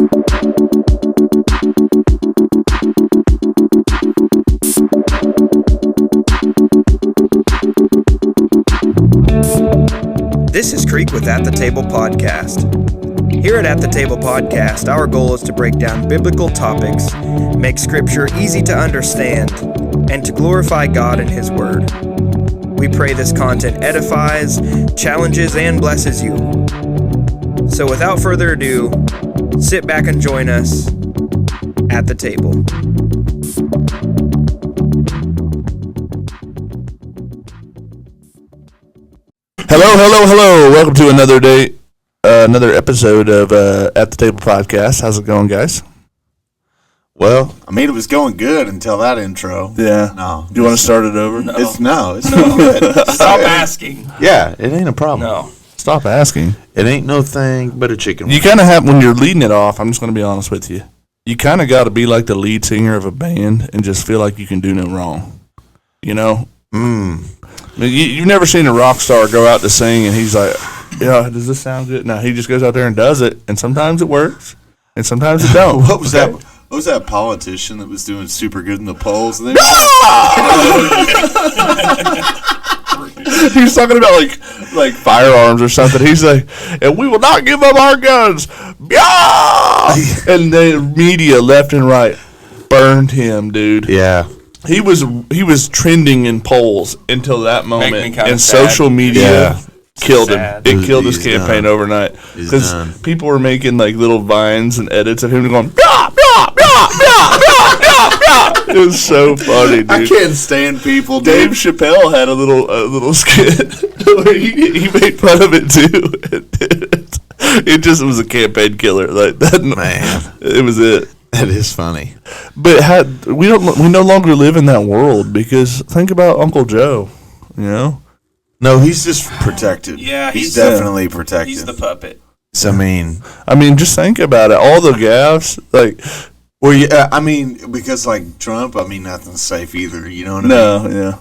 This is Creek with At the Table Podcast. Here at the Table Podcast, our goal is to break down biblical topics, make Scripture easy to understand, and to glorify God and His Word. We pray this content edifies, challenges, and blesses you. So without further ado, sit back and join us at the table. Hello. Welcome to another episode of At the Table Podcast. How's it going, guys? Well, I mean, it was going good until that intro. Yeah. No. Do you want to start it over? It's going good. Stop asking. Yeah, it ain't a problem. No. Stop asking. It ain't no thing but a chicken wing. You kind of have, when you're leading it off, I'm just going to be honest with you, you kind of got to be like the lead singer of a band and just feel like you can do no wrong. You know? You've never seen a rock star go out to sing and he's like, yeah, does this sound good? No, he just goes out there and does it, and sometimes it works, and sometimes it don't. What was that? What was that politician that was doing super good in the polls? And then he was talking about like firearms or something. He's like, and we will not give up our guns. Yeah! And the media left and right burned him, dude. Yeah. He was trending in polls until that moment, and sad. Social media killed him. It killed his campaign done. overnight because people were making like little vines and edits of him going, blah, blah, blah, blah, blah, blah, blah. It was so funny, dude. I can't stand people. Dave Chappelle had a little skit where he made fun of it too. It just was a campaign killer. Like that, Man, it was it. That is funny. But we no longer live in that world because think about Uncle Joe, you know? No, he's just protected. Yeah, he's definitely protected. He's the puppet. So, I mean, just think about it. All the gaffes, like, well, yeah, I mean, because like Trump, I mean, nothing's safe either. You know what I mean? Yeah.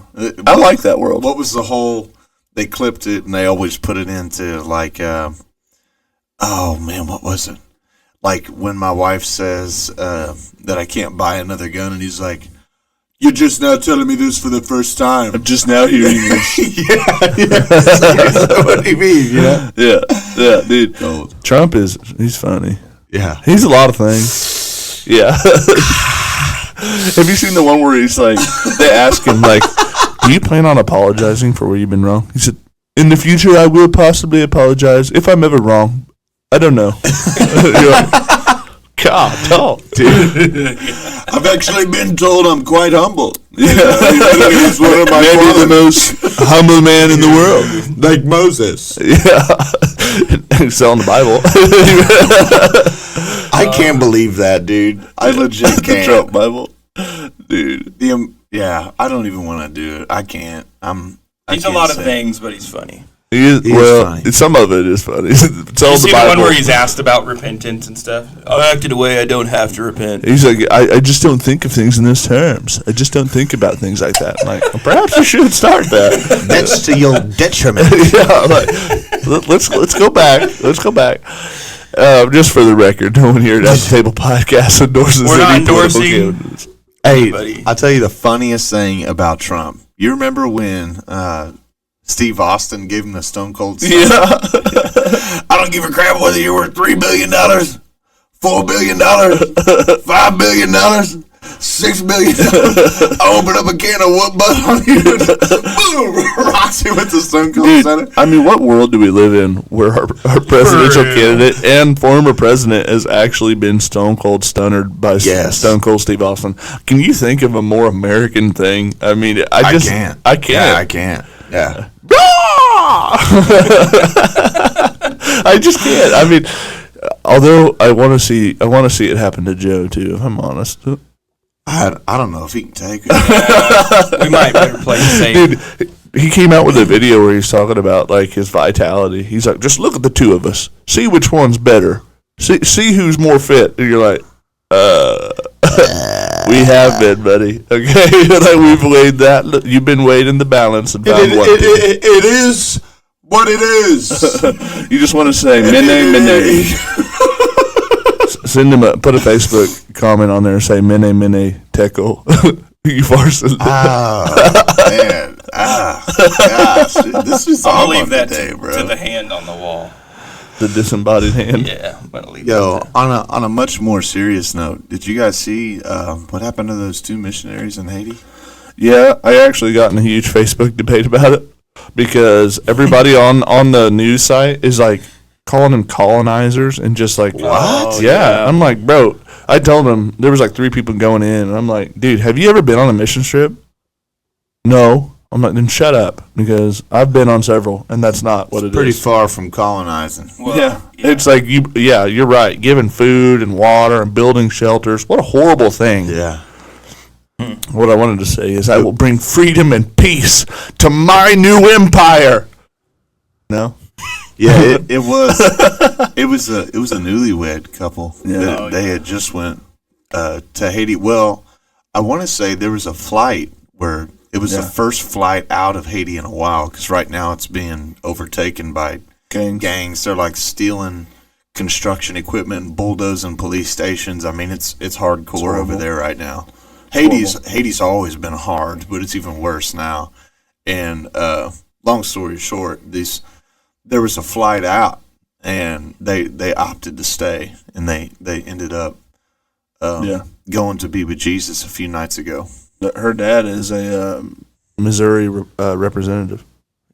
I like that world. What was the whole? They clipped it and they always put it into like, oh man, what was it? Like when my wife says that I can't buy another gun, and he's like, "You're just now telling me this for the first time. I'm just now hearing this." Yeah. What do you mean? You know? Yeah, dude. Gold. Trump he's funny. Yeah, he's a lot of things. Yeah. Have you seen the one where he's like, they ask him like, "Do you plan on apologizing for where you've been wrong?" He said, "In the future, I will possibly apologize if I'm ever wrong. I don't know." You're like, God, talk, dude. I've actually been told I'm quite humble. Yeah. He's one of maybe the most humble man in the world. Like Moses. Yeah. He's selling the Bible. I can't believe that, dude. I legit can't. The Trump Bible. Dude. Yeah, I don't even want to do it. I can't. He's a lot of things, but he's funny. He is funny. Some of it is funny. You see the one where he's asked about repentance and stuff? I acted away, I don't have to repent. He's like, I just don't think of things in those terms. I just don't think about things like that. I'm like, well, perhaps you should start that. That's to your detriment. Yeah, like, let's go back. Let's go back. Just for the record, no one here at the Table Podcast endorses We're not any political endorsing. candidates. Hey, I'll tell you the funniest thing about Trump. You remember when Steve Austin gave him the Stone Cold Stunner? Yeah. I don't give a crap whether you're worth $3 billion, $4 billion, $5 billion, $6 billion. I open up a can of whoop butt on you. Boom! Rocks you with the Stone Cold Stunner. I mean, what world do we live in where our presidential candidate and former president has actually been Stone Cold Stunnered by Stone Cold Steve Austin? Can you think of a more American thing? I mean, I can't. Yeah, I can't. Yeah. I just can't. I mean, although I want to see it happen to Joe too. If I'm honest, I don't know if he can take it. Yeah, we might better play safe. Dude, he came out with a video where he's talking about like his vitality. He's like, just look at the two of us, see which one's better, see who's more fit. And you're like, we have been, buddy. Okay, like we've weighed that. Look, you've been weighed in the balance and found one. It is what it is. You just want to say, mene, mene. Send him put a Facebook comment on there and say mene tekel. You farson. Man. Gosh. This is I'm all gonna leave that today, to bro. the hand on the wall. The disembodied hand. Yeah, I'm gonna leave Yo, that. on a much more serious note, did you guys see what happened to those 2 missionaries in Haiti? Yeah, I actually got in a huge Facebook debate about it because everybody on the news site is like calling them colonizers and just like What? Yeah, I'm like, bro. I told them there was like 3 people going in, and I'm like, dude, have you ever been on a mission trip? No. I'm like, then shut up because I've been on several, and that's not what it is. Pretty far from colonizing. Well, Yeah. It's like you're right. Giving food and water and building shelters. What a horrible thing. Yeah. What I wanted to say is I will bring freedom and peace to my new empire. No? Yeah, it was it was a newlywed couple. Yeah. They had just went to Haiti. Well, I want to say there was a flight where it was the first flight out of Haiti in a while because right now it's being overtaken by gangs. They're like stealing construction equipment and bulldozing police stations. I mean, it's hardcore over there right now. Haiti's always been hard, but it's even worse now. And long story short, there was a flight out, and they opted to stay, and they ended up going to be with Jesus a few nights ago. Her dad is a Missouri representative.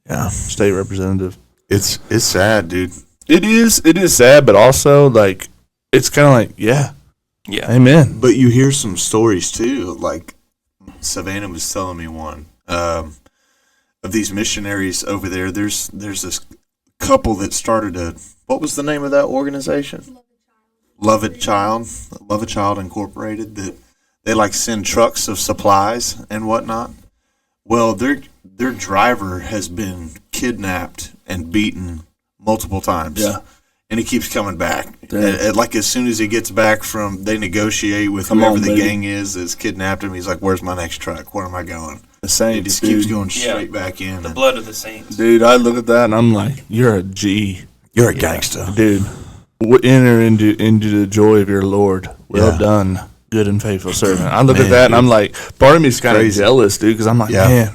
Yeah, state representative. it's sad, dude. It is sad, but also like it's kind of like yeah, amen. But you hear some stories too, like Savannah was telling me one of these missionaries over there. There's this couple that started what was the name of that organization? Love a Child Incorporated. That they like send trucks of supplies and whatnot. Well, their driver has been kidnapped and beaten multiple times. Yeah. And he keeps coming back. And like as soon as he gets back they negotiate with whoever the gang is that's kidnapped him. He's like, "Where's my next truck? Where am I going?" The same. He just keeps going straight back in. The blood of the saints. Dude, I look at that and I'm like, you're a G. You're a gangster. Dude, enter into the joy of your Lord. Well done, good and faithful servant. I look at that and I'm like, part of me is kind of jealous, dude, because I'm like, man,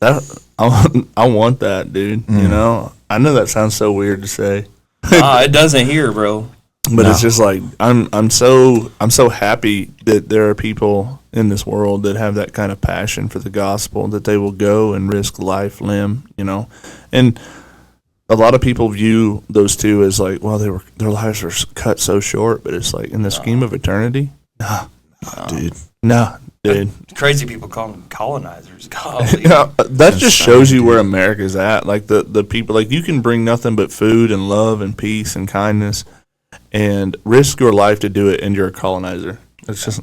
I want that, dude. You know, I know that sounds so weird to say, It doesn't here, bro. but it's just like I'm so happy that there are people in this world that have that kind of passion for the gospel, that they will go and risk life, limb, you know, and a lot of people view those two as like, well, their lives were cut so short, but it's like in the scheme of eternity, Dude. Crazy people call them colonizers. Golly. That just shows you where America's at. Like the people, like you can bring nothing but food and love and peace and kindness, and risk your life to do it, and you're a colonizer. It's just,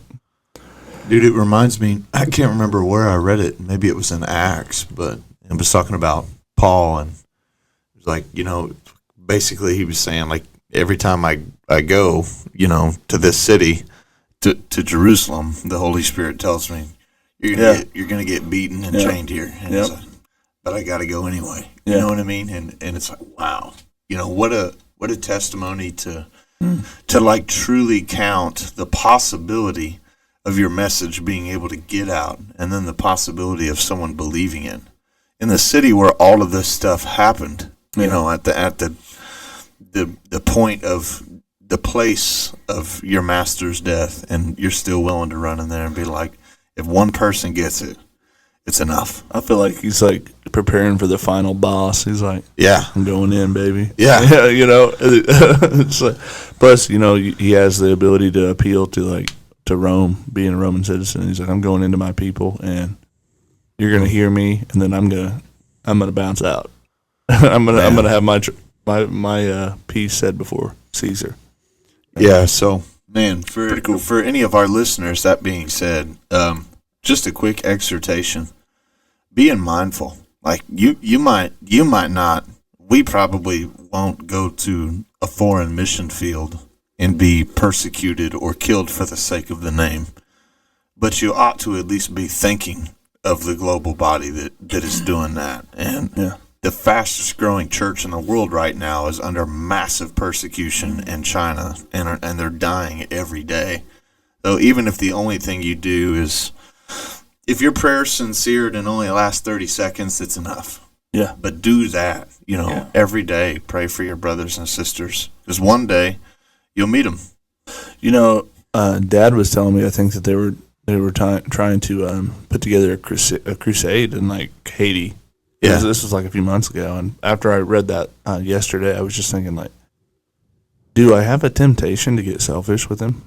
Dude, it reminds me, I can't remember where I read it. Maybe it was in Acts, but it was talking about Paul, and it was like, you know, basically he was saying, like, every time I go, you know, to this city, to Jerusalem, the Holy Spirit tells me, you're gonna get beaten and chained here. And it's like, but I got to go anyway. You know what I mean? And it's like, wow, you know, what a testimony to like truly count the possibility of your message being able to get out, and then the possibility of someone believing it in the city where all of this stuff happened. You know, at the point of the place of your master's death, and you're still willing to run in there and be like, if one person gets it, it's enough. I feel like he's like preparing for the final boss. He's like, I'm going in, baby. Yeah. You know. It's like, plus, you know, he has the ability to appeal to Rome, being a Roman citizen. He's like, I'm going into my people, and you're gonna hear me, and then I'm gonna bounce out. I'm gonna have my piece said before Caesar. Yeah, so man, for any of our listeners, that being said, just a quick exhortation: being mindful. Like you might not. We probably won't go to a foreign mission field and be persecuted or killed for the sake of the name, but you ought to at least be thinking of the global body that is doing that, and the fastest growing church in the world right now is under massive persecution in China, and they're dying every day. So even if the only thing you do is, if your prayer's sincere and only lasts 30 seconds, it's enough. Yeah. But do that, every day. Pray for your brothers and sisters, because one day you'll meet them. Dad was telling me, I think that they were trying to put together a crusade in like Haiti. Yeah. This was like a few months ago, and after I read that yesterday, I was just thinking, like, do I have a temptation to get selfish with him?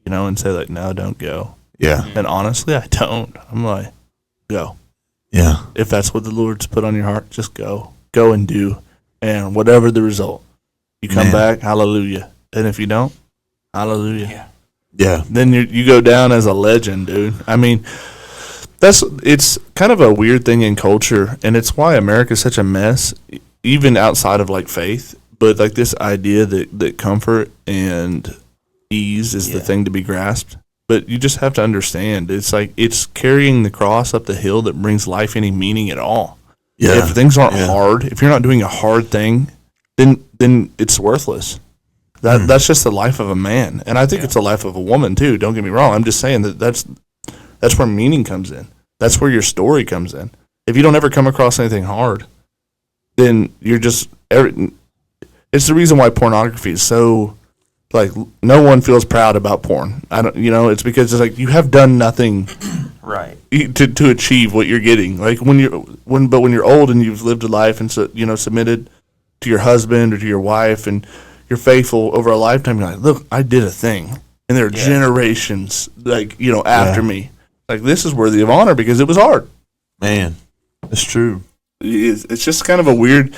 And say, like, no, don't go. Yeah. And honestly, I don't. I'm like, go. Yeah. If that's what the Lord's put on your heart, just go. Go and do. And whatever the result, you come back, hallelujah. And if you don't, hallelujah. Yeah. Yeah. Then you go down as a legend, dude. I mean, it's kind of a weird thing in culture, and it's why America's such a mess, even outside of, like, faith. But, like, this idea that comfort and ease is the thing to be grasped. But you just have to understand, it's like it's carrying the cross up the hill that brings life any meaning at all. Yeah. If things aren't hard, if you're not doing a hard thing, then it's worthless. That's just the life of a man, and I think it's the life of a woman too. Don't get me wrong. I'm just saying that's where meaning comes in. That's where your story comes in. If you don't ever come across anything hard, then you're just. It's the reason why pornography is so. Like, no one feels proud about porn. It's because it's like you have done nothing Right. to achieve what you're getting. Like when you're old and you've lived a life and submitted to your husband or to your wife and you're faithful over a lifetime, you're like, look, I did a thing, and there are generations after me. Like, this is worthy of honor because it was hard. Man, that's true. It's just kind of a weird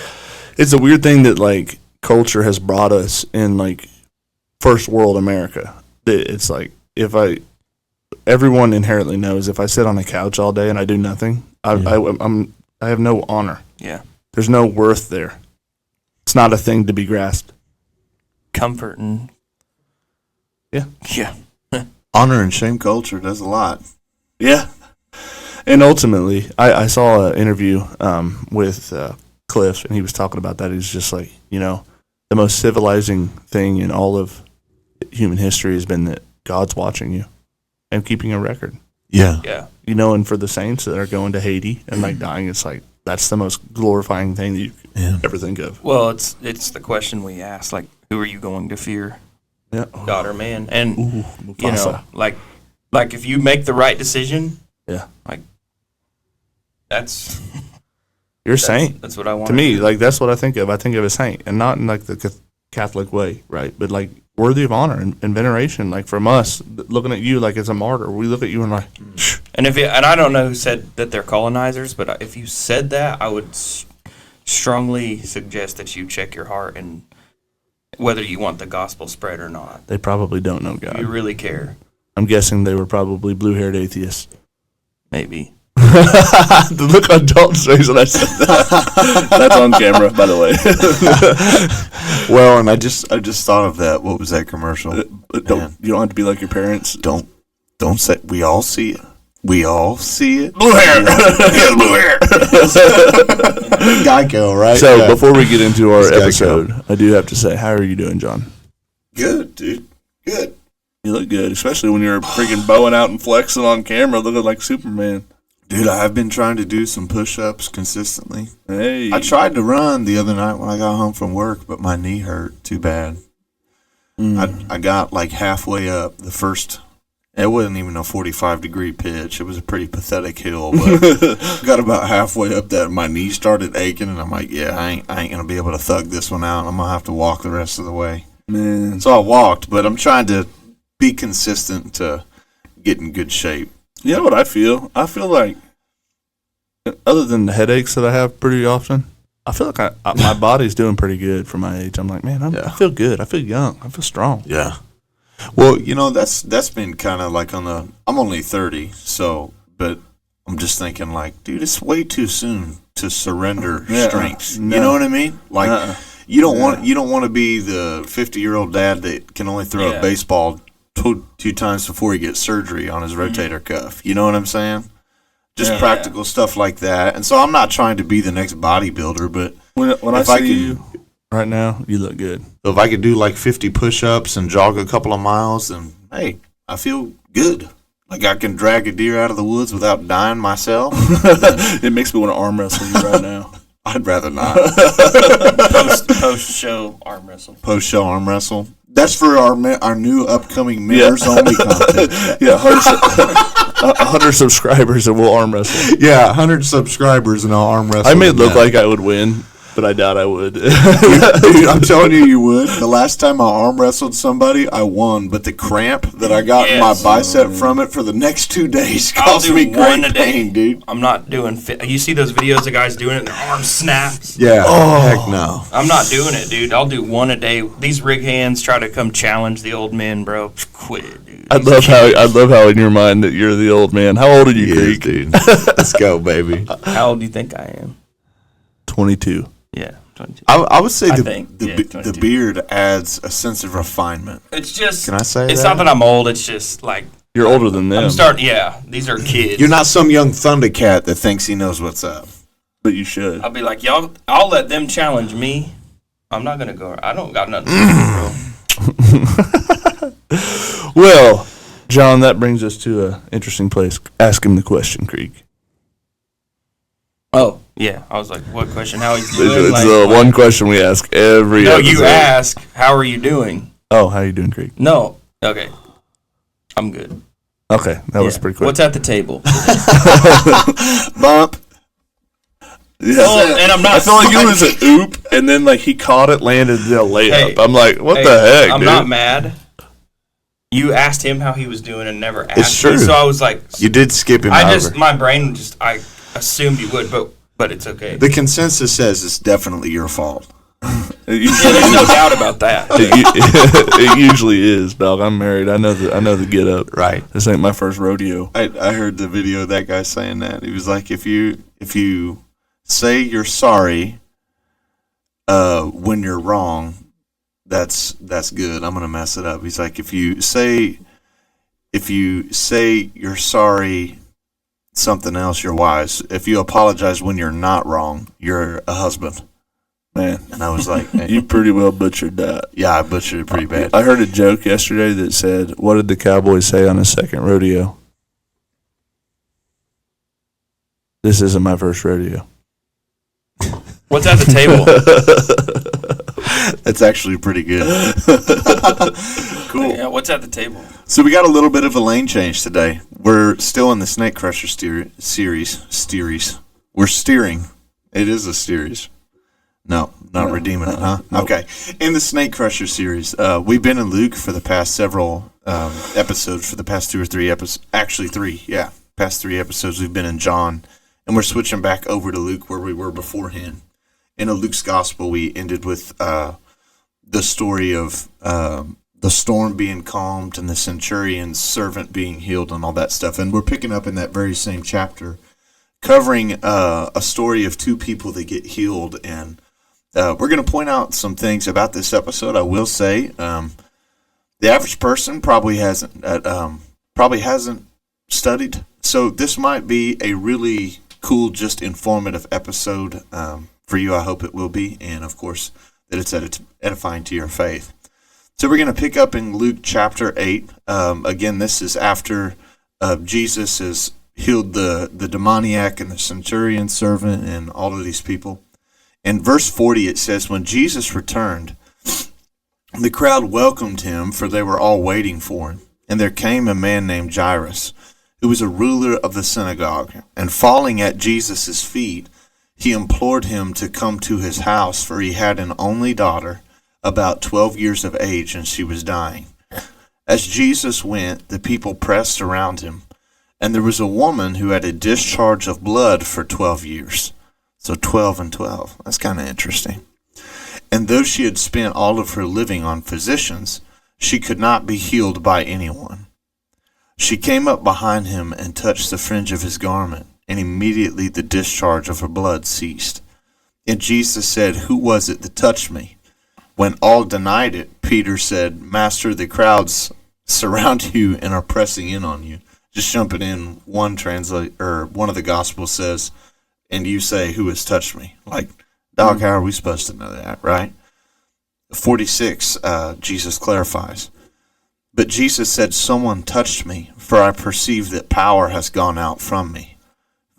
thing that, like, culture has brought us in, like, first world America. It's like, everyone inherently knows if I sit on a couch all day and I do nothing, I have no honor. Yeah. There's no worth there. It's not a thing to be grasped. Comfort and Yeah. Honor and shame culture does a lot. Yeah. And ultimately, I saw an interview with Cliff, and he was talking about that. He's just like, the most civilizing thing in all of human history has been that God's watching you and keeping a record. Yeah. yeah. And for the saints that are going to Haiti and, like, dying, it's like that's the most glorifying thing that you can ever think of. Well, it's the question we ask, like, who are you going to fear? Yeah. God or man? And Mufasa. like if you make the right decision, Yeah. like that's You're a saint. That's what I want. To me, like, that's what I think of. I think of a saint, and not in, like, the Catholic way, right? But, like, worthy of honor and veneration. Like, from us, looking at you like as a martyr, we look at you and like, and I don't know who said that they're colonizers, but if you said that, I would strongly suggest that you check your heart and whether you want the gospel spread or not. they probably don't know Do God. you really care? I'm guessing they were probably blue-haired atheists. Maybe. The look on Dalton's face when I said that. That's on camera, by the way. Well, and I just thought of that. What was that commercial? You don't have to be like your parents. Don't say. We all see it. We all see it. Blue hair. Blue hair. Geico, right? So before we get into our It's Geico. episode, I do have to say, how are you doing, John? Good, dude. Good. You look good, especially when you're freaking bowing out and flexing on camera, looking like Superman. Dude, I've been trying to do some push-ups consistently. Hey. I tried to run the other night when I got home from work, but my knee hurt too bad. I got like halfway up the first. It wasn't even a 45-degree pitch. It was a pretty pathetic hill, but got about halfway up that, and my knee started aching, and I'm like, yeah, I ain't gonna be able to thug this one out. I'm gonna have to walk the rest of the way. Man. So I walked, but I'm trying to be consistent to get in good shape. You know what I feel? I feel like, other than the headaches that I have pretty often, I feel like my body's doing pretty good for my age. I'm like, man, I feel good. I feel young. I feel strong. Yeah. Well, that's been kind of like I'm only 30, so, but I'm just thinking like, dude, it's way too soon to surrender strength. No. You know what I mean? Like, you don't want to be the 50-year-old dad that can only throw a baseball two times before he gets surgery on his rotator cuff. You know what I'm saying? just practical stuff like that. And so I'm not trying to be the next bodybuilder, but When I see you right now, you look good. if I could do like 50 push-ups and jog a couple of miles, then hey, I feel good. Like I can drag a deer out of the woods without dying myself. It makes me want to arm wrestle you right now. I'd rather not. Post show arm wrestle. Post-show arm wrestle. That's for our new upcoming members only content. Yeah, 100 subscribers and we'll arm wrestle. Yeah, 100 subscribers and I'll arm wrestle. I may them look now. like I would win, but I doubt I would. Dude, I'm telling you would. The last time I arm wrestled somebody, I won, but the cramp that I got in my bicep from it for the next 2 days I'll caused do me one great a day. pain, dude. I'm not doing fit. You see those videos of guys doing it and their arm snaps? Yeah. Heck no. I'm not doing it, dude. I'll do one a day. These rig hands try to come challenge the old men, bro. Quit it, dude. I love how in your mind that you're the old man. How old are you, Yeah, Creek? dude. Let's go, baby. How old do you think I am? 22. Yeah, 22. I would say I the think, the, yeah, the 22. beard adds a sense of refinement. It's just. Can I say It's that? not that I'm old. It's just like You're older than them. I'm starting. Yeah, these are kids. You're not some young Thundercat that thinks he knows what's up. but you should. I'll be like, y'all. I'll let them challenge me. I'm not gonna go. I don't got nothing to do, bro. Well, John, that brings us to an interesting place. Ask him the question, Creek. Oh, yeah. I was like, what question? How he's It's doing? Like, the one question we ask every no, episode. you ask, how are you doing? Oh, how you doing, Creek? No. Okay. I'm good. Okay, that was Yeah. pretty quick. What's at the table? Bump. Yeah. Oh, and I'm not. I feel like it was an oop, and then like he caught it, landed, did a layup. Hey, I'm like, what Hey, the heck, I'm dude? not mad. You asked him how he was doing and never asked It's me, true. so I was like, You did skip him over. my brain I assumed you would, but it's okay. The consensus says it's definitely your fault. It Yeah, usually, there's no doubt about that. it usually is, dog. I'm married. I know the get up. Right. This ain't my first rodeo. I heard the video of that guy saying that. He was like, if you say you're sorry when you're wrong, that's good. I'm gonna mess it up. He's like, if you say you're sorry something else, you're wise. If you apologize when you're not wrong, you're a husband. Man, And I was like, hey, you pretty well butchered that. yeah, I butchered it pretty bad. I heard a joke yesterday that said, "What did the Cowboys say on his second rodeo?" This isn't my first rodeo. What's at the table? That's actually pretty good. Cool. Yeah, what's at the table? So we got a little bit of a lane change today. We're still in the Snake Crusher series. We're steering. It is a series. No, not redeeming it, huh? Nope. Okay. In the Snake Crusher series, we've been in Luke for the past several episodes, for the past 2 or 3 episodes. Actually, 3, yeah. Past 3 episodes, we've been in John. And we're switching back over to Luke where we were beforehand. In Luke's Gospel, we ended with the story of the storm being calmed and the centurion's servant being healed and all that stuff. And we're picking up in that very same chapter, covering a story of 2 people that get healed. And we're going to point out some things about this episode. I will say the average person probably hasn't studied. So this might be a really cool, just informative episode for you. I hope it will be. And, of course, that it's edifying to your faith. So we're going to pick up in Luke chapter 8. Again, this is after Jesus has healed the demoniac and the centurion servant and all of these people. In verse 40, it says, when Jesus returned, the crowd welcomed him, for they were all waiting for him. And there came a man named Jairus, who was a ruler of the synagogue. And falling at Jesus' feet, he implored him to come to his house, for he had an only daughter, about 12 years of age, and she was dying. As Jesus went, the people pressed around him, and there was a woman who had a discharge of blood for 12 years. So 12 and 12. That's kind of interesting. And though she had spent all of her living on physicians, she could not be healed by anyone. She came up behind him and touched the fringe of his garment, and immediately the discharge of her blood ceased. And Jesus said, "Who was it that touched me?" When all denied it, Peter said, "Master, the crowds surround you and are pressing in on you." just jumping in, one of the Gospels says, and you say, "Who has touched me?" Like, dog, how are we supposed to know that, right? 46, Jesus clarifies. But Jesus said, "Someone touched me, for I perceive that power has gone out from me."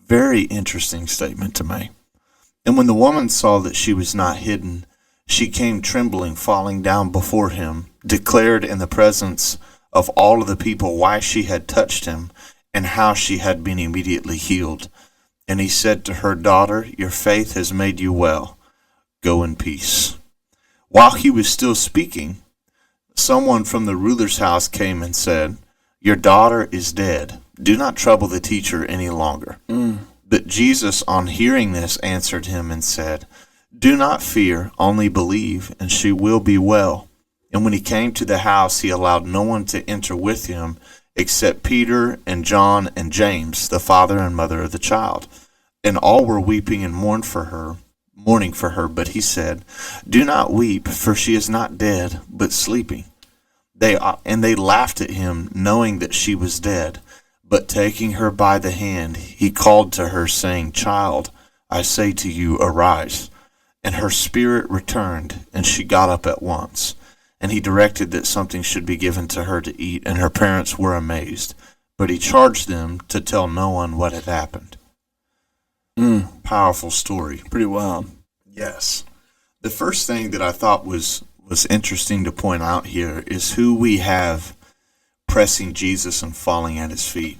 Very interesting statement to me. And when the woman saw that she was not hidden, she came trembling, falling down before him, declared in the presence of all of the people why she had touched him and how she had been immediately healed. And he said to her, "Daughter, your faith has made you well. Go in peace." While he was still speaking, someone from the ruler's house came and said, "Your daughter is dead. Do not trouble the teacher any longer." But Jesus, on hearing this, answered him and said, "Do not fear, only believe, and she will be well." And when he came to the house, he allowed no one to enter with him except Peter and John and James, the father and mother of the child. And all were weeping and mourning for her. But he said, "Do not weep, for she is not dead, but sleeping." They laughed at him, knowing that she was dead. But taking her by the hand, he called to her, saying, "Child, I say to you, arise." And her spirit returned, and she got up at once. And he directed that something should be given to her to eat, and her parents were amazed. But he charged them to tell no one what had happened. Powerful story. Pretty wild. Yes. The first thing that I thought was interesting to point out here is who we have pressing Jesus and falling at his feet.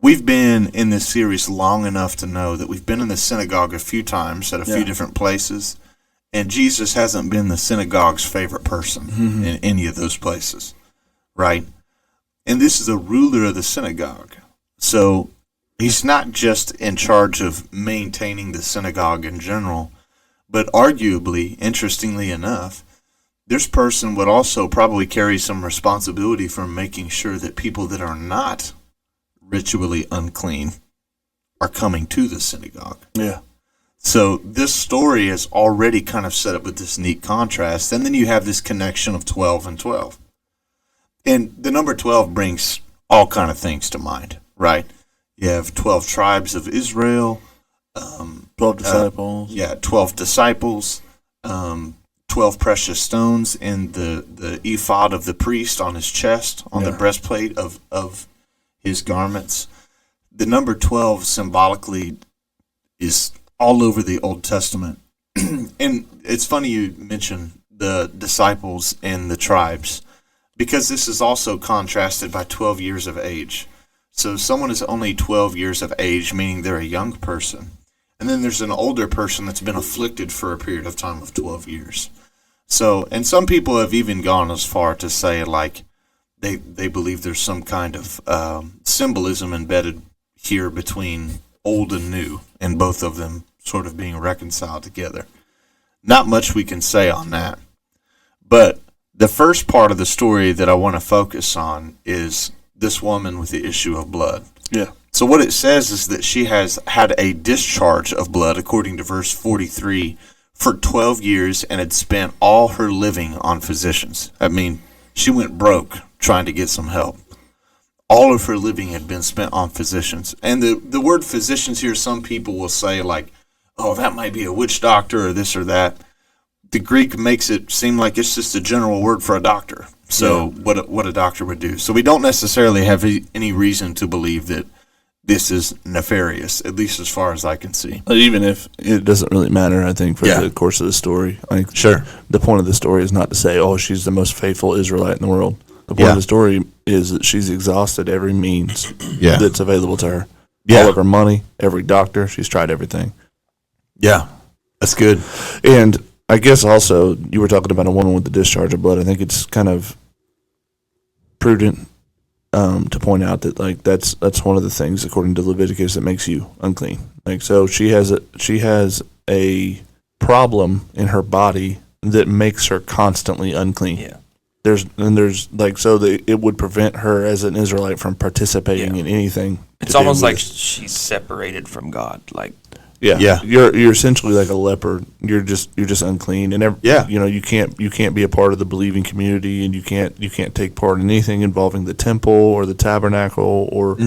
We've been in this series long enough to know that we've been in the synagogue a few times at a few different places, and Jesus hasn't been the synagogue's favorite person in any of those places, right? And this is a ruler of the synagogue. So he's not just in charge of maintaining the synagogue in general, but arguably, interestingly enough, this person would also probably carry some responsibility for making sure that people that are not ritually unclean are coming to the synagogue. Yeah. So this story is already kind of set up with this neat contrast. And then you have this connection of 12 and 12. And the number 12 brings all kind of things to mind, right? You have 12 tribes of Israel. 12 disciples. 12 disciples. 12 precious stones in the ephod of the priest on his chest, on the breastplate of his garments. The number 12 symbolically is all over the Old Testament. And it's funny you mention the disciples and the tribes, because this is also contrasted by 12 years of age. So someone is only 12 years of age, meaning they're a young person. And then there's an older person that's been afflicted for a period of time of 12 years. So, and some people have even gone as far to say, like, they believe there's some kind of symbolism embedded here between old and new, and both of them sort of being reconciled together. Not much we can say on that. But the first part of the story that I want to focus on is this woman with the issue of blood. Yeah. So what it says is that she has had a discharge of blood, according to verse 43, for 12 years and had spent all her living on physicians. I mean, she went broke trying to get some help. All of her living had been spent on physicians. And the word physicians here, some people will say, like, oh, that might be a witch doctor or this or that. The Greek makes it seem like it's just a general word for a doctor. So what a doctor would do. So we don't necessarily have any reason to believe that this is nefarious, at least as far as I can see. Even if it doesn't really matter, I think, for the course of the story. Like, sure. The point of the story is not to say, oh, she's the most faithful Israelite in the world. The point of the story is that she's exhausted every means that's available to her. All of her money, every doctor, she's tried everything. Yeah, that's good. And I guess also, you were talking about a woman with the discharge of blood. I think it's kind of prudent to point out that, like, that's one of the things, according to Leviticus, that makes you unclean. Like, so she has a problem in her body that makes her constantly unclean. Yeah. There's like, so that it would prevent her as an Israelite from participating in anything. It's almost like she's separated from God. Like, Yeah. You're essentially like a leper. You're just unclean, and you can't be a part of the believing community, and you can't take part in anything involving the temple or the tabernacle or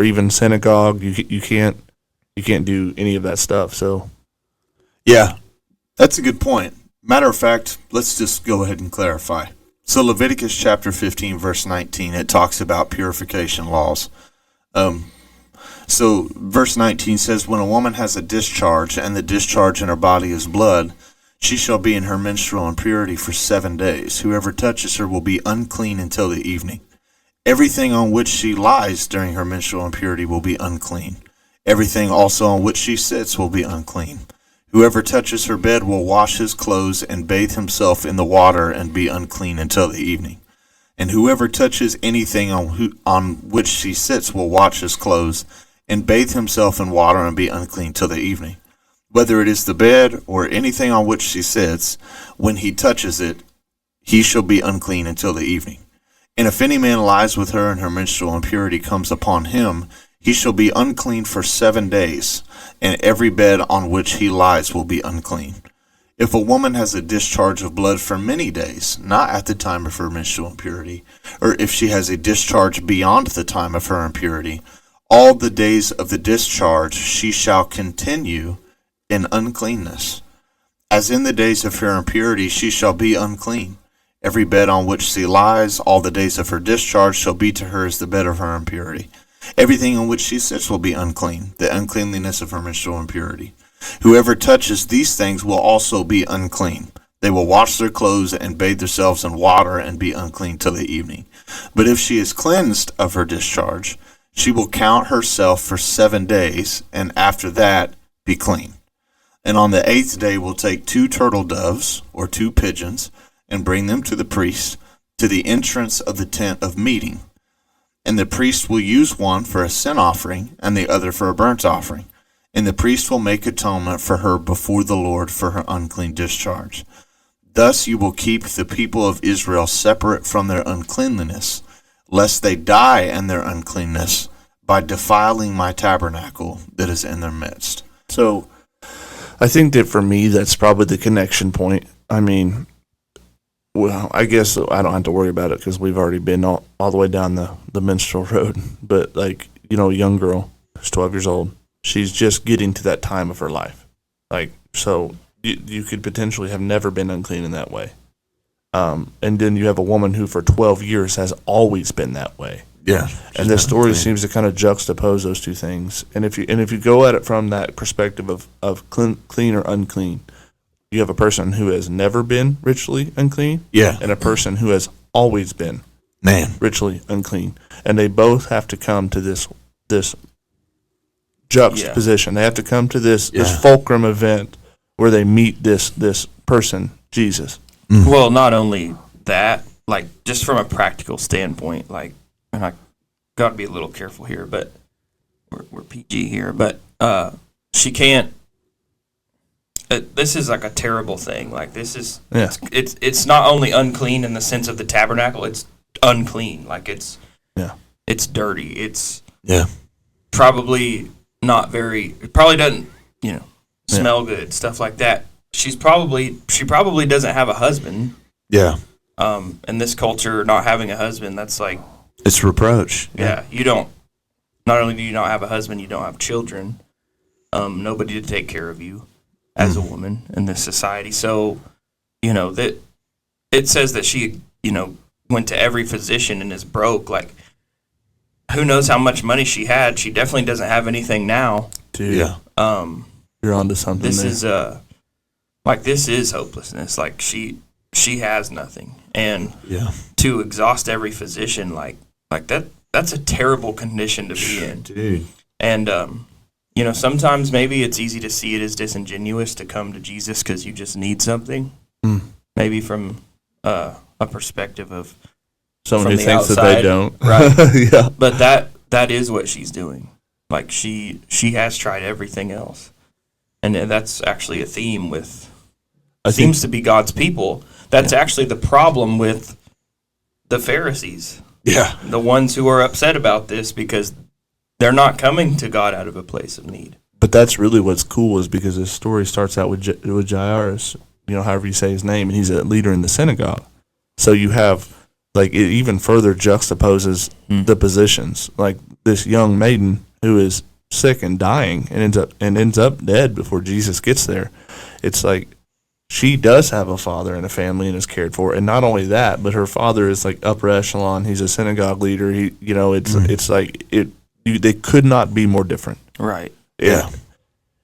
even synagogue. You can't do any of that stuff. So, yeah, that's a good point. Matter of fact, let's just go ahead and clarify. So Leviticus chapter 15, verse 19, it talks about purification laws. So verse 19 says, when a woman has a discharge, and the discharge in her body is blood, she shall be in her menstrual impurity for 7 days. Whoever touches her will be unclean until the evening. Everything on which she lies during her menstrual impurity will be unclean. Everything also on which she sits will be unclean. Whoever touches her bed will wash his clothes and bathe himself in the water and be unclean until the evening. And whoever touches anything on which she sits will wash his clothes and bathe himself in water and be unclean till the evening. Whether it is the bed or anything on which she sits, when he touches it, he shall be unclean until the evening. And if any man lies with her and her menstrual impurity comes upon him, he shall be unclean for 7 days, and every bed on which he lies will be unclean. If a woman has a discharge of blood for many days, not at the time of her menstrual impurity, or if she has a discharge beyond the time of her impurity, all the days of the discharge she shall continue in uncleanness. As in the days of her impurity she shall be unclean. Every bed on which she lies, all the days of her discharge shall be to her as the bed of her impurity. Everything on which she sits will be unclean, the uncleanliness of her menstrual impurity. Whoever touches these things will also be unclean. They will wash their clothes and bathe themselves in water and be unclean till the evening. But if she is cleansed of her discharge, she will count herself for 7 days, and after that be clean. And on the 8th day will take 2 turtle doves, or 2 pigeons, and bring them to the priest, to the entrance of the tent of meeting. And the priest will use one for a sin offering, and the other for a burnt offering. And the priest will make atonement for her before the Lord for her unclean discharge. Thus you will keep the people of Israel separate from their uncleanliness, lest they die in their uncleanness by defiling my tabernacle that is in their midst. So I think that for me, that's probably the connection point. I mean, well, I guess I don't have to worry about it because we've already been all the way down the menstrual road. But, like, a young girl who's 12 years old, she's just getting to that time of her life. Like, so you could potentially have never been unclean in that way. And then you have a woman who for 12 years has always been that way. Yeah. And this story seems to kind of juxtapose those two things. And if you go at it from that perspective of clean or unclean, you have a person who has never been ritually unclean, and a person who has always been ritually unclean, and they both have to come to this juxtaposition. They have to come to this fulcrum event where they meet this person, Jesus. Mm. Well, not only that, like, just from a practical standpoint, like, and I got to be a little careful here, but we're PG here, but she can't. This is like a terrible thing. Like, this is it's not only unclean in the sense of the tabernacle, it's unclean. Like, it's dirty. It's probably not very. It probably doesn't smell good, stuff like that. She probably doesn't have a husband. Yeah. In this culture, not having a husband, that's like, it's reproach. Yeah, you don't. Not only do you not have a husband, you don't have children. Nobody to take care of you as a woman in this society. So, that it says that she, went to every physician and is broke. Like, who knows how much money she had? She definitely doesn't have anything now. Dude, you're onto something. This is this is hopelessness. Like, she has nothing, and to exhaust every physician, like that's a terrible condition to be in, dude. And sometimes maybe it's easy to see it as disingenuous to come to Jesus because you just need something. Maybe from a perspective of someone who the thinks outside, that they don't, right? Yeah. But that is what she's doing. Like, she has tried everything else, and that's actually a theme with. Seems to be God's people. That's actually the problem with the Pharisees. Yeah. The ones who are upset about this because they're not coming to God out of a place of need. But that's really what's cool, is because this story starts out with Jairus, however you say his name, and he's a leader in the synagogue. So you have, like, it even further juxtaposes the positions. Like this young maiden who is sick and dying and ends up dead before Jesus gets there. It's like she does have a father and a family and is cared for, and not only that, but her father is like upper echelon. He's a synagogue leader. It's like they could not be more different. Right. Yeah.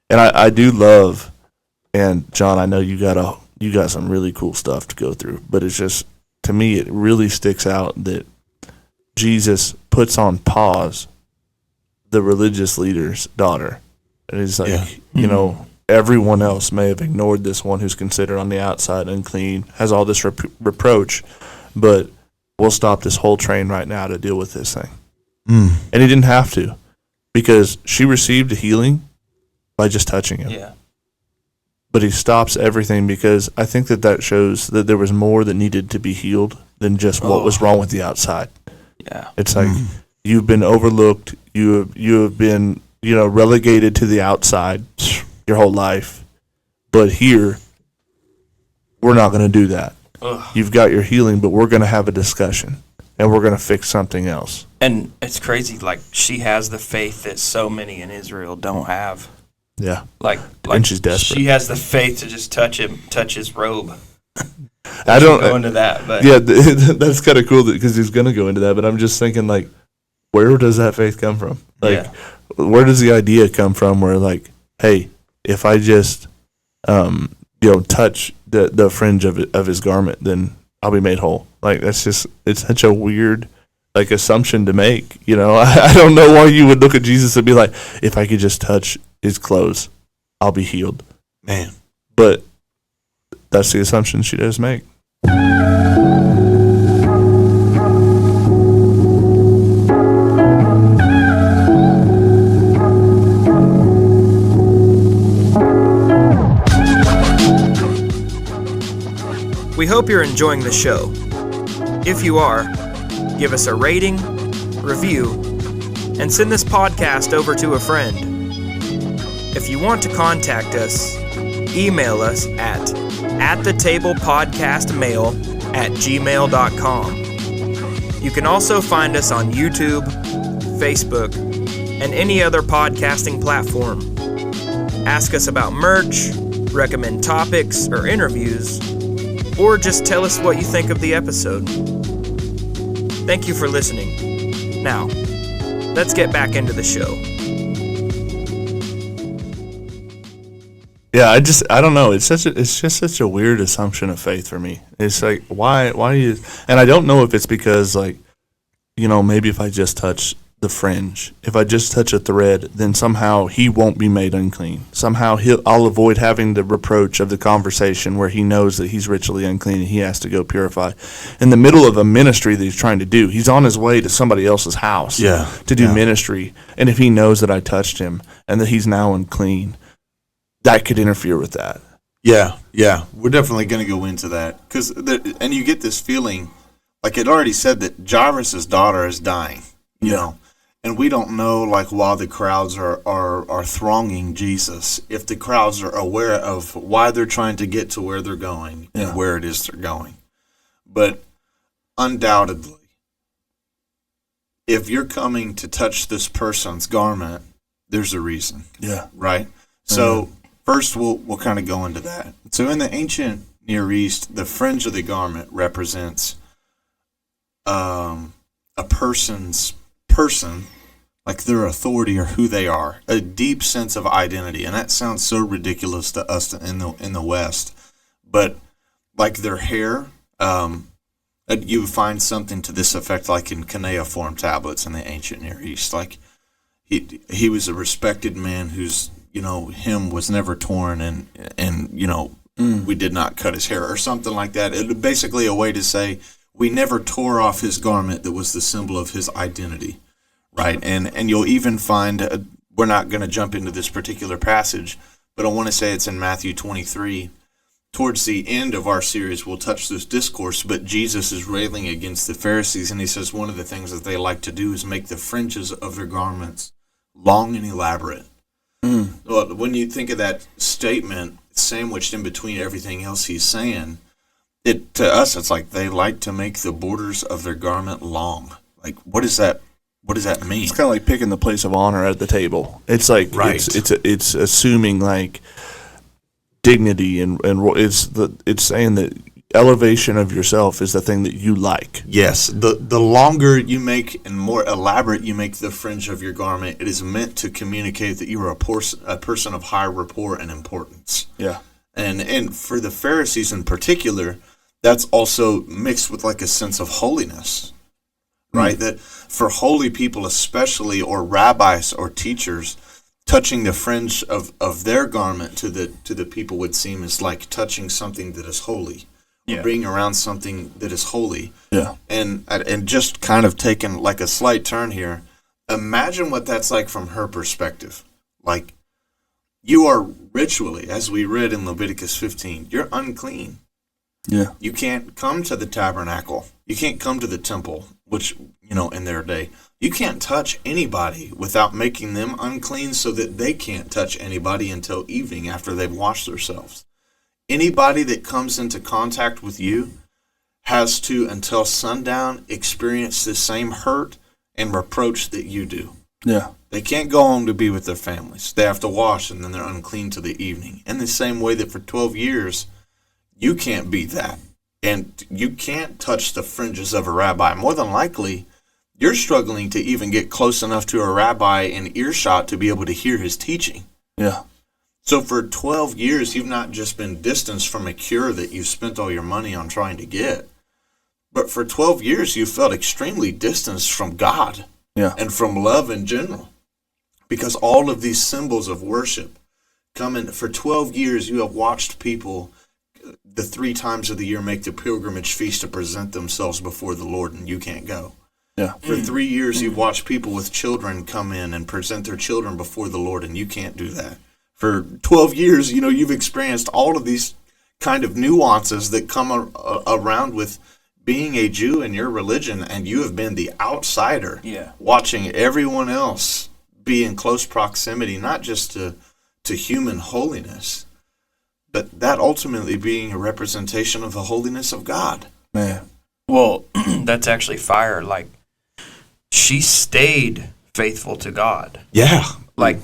And I do love, and John, I know you got some really cool stuff to go through, but it's just, to me, it really sticks out that Jesus puts on pause the religious leader's daughter. And he's like, everyone else may have ignored this one who's considered on the outside unclean, has all this reproach, but we'll stop this whole train right now to deal with this thing. And he didn't have to, because she received a healing by just touching him. Yeah. But he stops everything, because I think that shows that there was more that needed to be healed than just what was wrong with the outside. Yeah. It's like you've been overlooked. You have been, relegated to the outside your whole life. But here, we're not going to do that. You've got your healing, but we're going to have a discussion, and we're going to fix something else. And it's crazy. Like, she has the faith that so many in Israel don't have. Yeah. Like and she's desperate. She has the faith to just touch his robe. I don't go into that, but yeah, that's kind of cool because he's going to go into that. But I'm just thinking, like, where does that faith come from? Like, where does the idea come from? Where, like, hey, if I just touch the fringe of his garment, then I'll be made whole. Like, it's such a weird, like, assumption to make. I don't know why you would look at Jesus and be like, if I could just touch his clothes, I'll be healed. Man. But that's the assumption she does make. We hope you're enjoying the show. If you are, give us a rating, review, and send this podcast over to a friend. If you want to contact us, email us at thetablepodcastmail@gmail.com. You can also find us on YouTube, Facebook, and any other podcasting platform. Ask us about merch, recommend topics or interviews, or just tell us what you think of the episode. Thank you for listening. Now, let's get back into the show. Yeah, I don't know. It's just such a weird assumption of faith for me. It's like, why do you? And I don't know if it's because, like, maybe if I just touch the fringe, if I just touch a thread, then somehow he won't be made unclean. Somehow I'll avoid having the reproach of the conversation where he knows that he's ritually unclean and he has to go purify. In the middle of a ministry that he's trying to do, he's on his way to somebody else's house to do ministry. And if he knows that I touched him and that he's now unclean, that could interfere with that. Yeah. We're definitely going to go into that. And you get this feeling, like it already said, that Jairus' daughter is dying, and we don't know, like, while the crowds are thronging Jesus, if the crowds are aware of why they're trying to get to where they're going and where it is they're going. But undoubtedly, if you're coming to touch this person's garment, there's a reason. Yeah. Right? So first we'll kind of go into that. So in the ancient Near East, the fringe of the garment represents a person's person, like their authority or who they are, a deep sense of identity. And that sounds so ridiculous to us in the West. But like their hair, you would find something to this effect, like in cuneiform tablets in the ancient Near East. Like he was a respected man whose hem was never torn, and we did not cut his hair or something like that. It was basically a way to say we never tore off his garment that was the symbol of his identity, right? And you'll even find, we're not going to jump into this particular passage, but I want to say it's in Matthew 23. Towards the end of our series, we'll touch this discourse, but Jesus is railing against the Pharisees, and he says one of the things that they like to do is make the fringes of their garments long and elaborate. Well, when you think of that statement sandwiched in between everything else he's saying, to us it's like they like to make the borders of their garment long. Like, what does that mean? It's kind of like picking the place of honor at the table. It's like it's assuming like dignity and it's saying that elevation of yourself is the thing that you like. Yes, the longer you make and more elaborate you make the fringe of your garment, it is meant to communicate that you are a person of high rapport and importance. Yeah. And for the Pharisees in particular, that's also mixed with like a sense of holiness, right? That for holy people especially, or rabbis or teachers, touching the fringe of their garment to the people would seem as like touching something that is holy. Yeah. Being around something that is holy. Yeah. And just kind of taking like a slight turn here, imagine what that's like from her perspective. Like, you are ritually, as we read in Leviticus 15, you're unclean. Yeah. You can't come to the tabernacle. You can't come to the temple, which, in their day, you can't touch anybody without making them unclean so that they can't touch anybody until evening after they've washed themselves. Anybody that comes into contact with you has to, until sundown, experience the same hurt and reproach that you do. Yeah. They can't go home to be with their families. They have to wash, and then they're unclean to the evening. In the same way that for 12 years, you can't be that. And you can't touch the fringes of a rabbi. More than likely, you're struggling to even get close enough to a rabbi in earshot to be able to hear his teaching. Yeah. So for 12 years, you've not just been distanced from a cure that you've spent all your money on trying to get, but for 12 years, you felt extremely distanced from God and from love in general, because all of these symbols of worship come in. For 12 years, you have watched people the 3 times of the year make the pilgrimage feast to present themselves before the Lord, and you can't go. Yeah. For 3 years, you've watched people with children come in and present their children before the Lord, and you can't do that. For 12 years, you've experienced all of these kind of nuances that come around with being a Jew in your religion, and you have been the outsider, watching everyone else be in close proximity, not just to human holiness, but that ultimately being a representation of the holiness of God. Man. Well, that's actually fire. Like, she stayed faithful to God. Yeah. Like,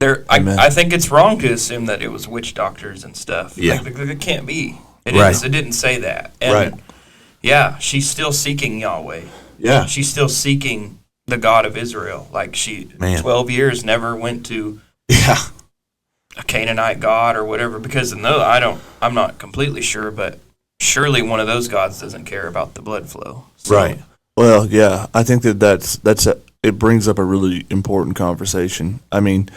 I think it's wrong to assume that it was witch doctors and stuff. Yeah. Like, it can't be. It didn't say that. Right. Yeah, she's still seeking Yahweh. Yeah. She's still seeking the God of Israel. Like, 12 years never went to a Canaanite god or whatever, because I'm not completely sure, but surely one of those gods doesn't care about the blood flow. So, Right. Well, yeah, I think it brings up a really important conversation. I mean,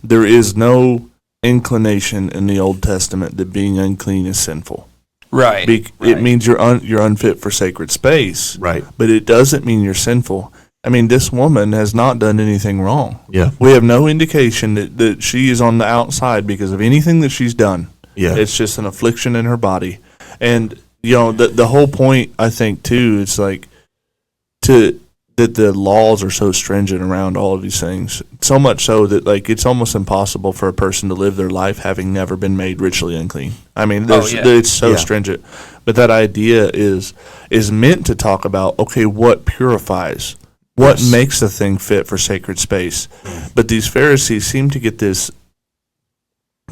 there is no inclination in the Old Testament that being unclean is sinful. Right. It means you're unfit for sacred space. Right. But it doesn't mean you're sinful. I mean, this woman has not done anything wrong. Yeah. We have no indication that she is on the outside because of anything that she's done. Yeah. It's just an affliction in her body. And, the whole point, I think, too, is like that the laws are so stringent around all of these things. So much so that, like, it's almost impossible for a person to live their life having never been made ritually unclean. I mean, it's so stringent. But that idea is meant to talk about, okay, what purifies? What makes the thing fit for sacred space? But these Pharisees seem to get this.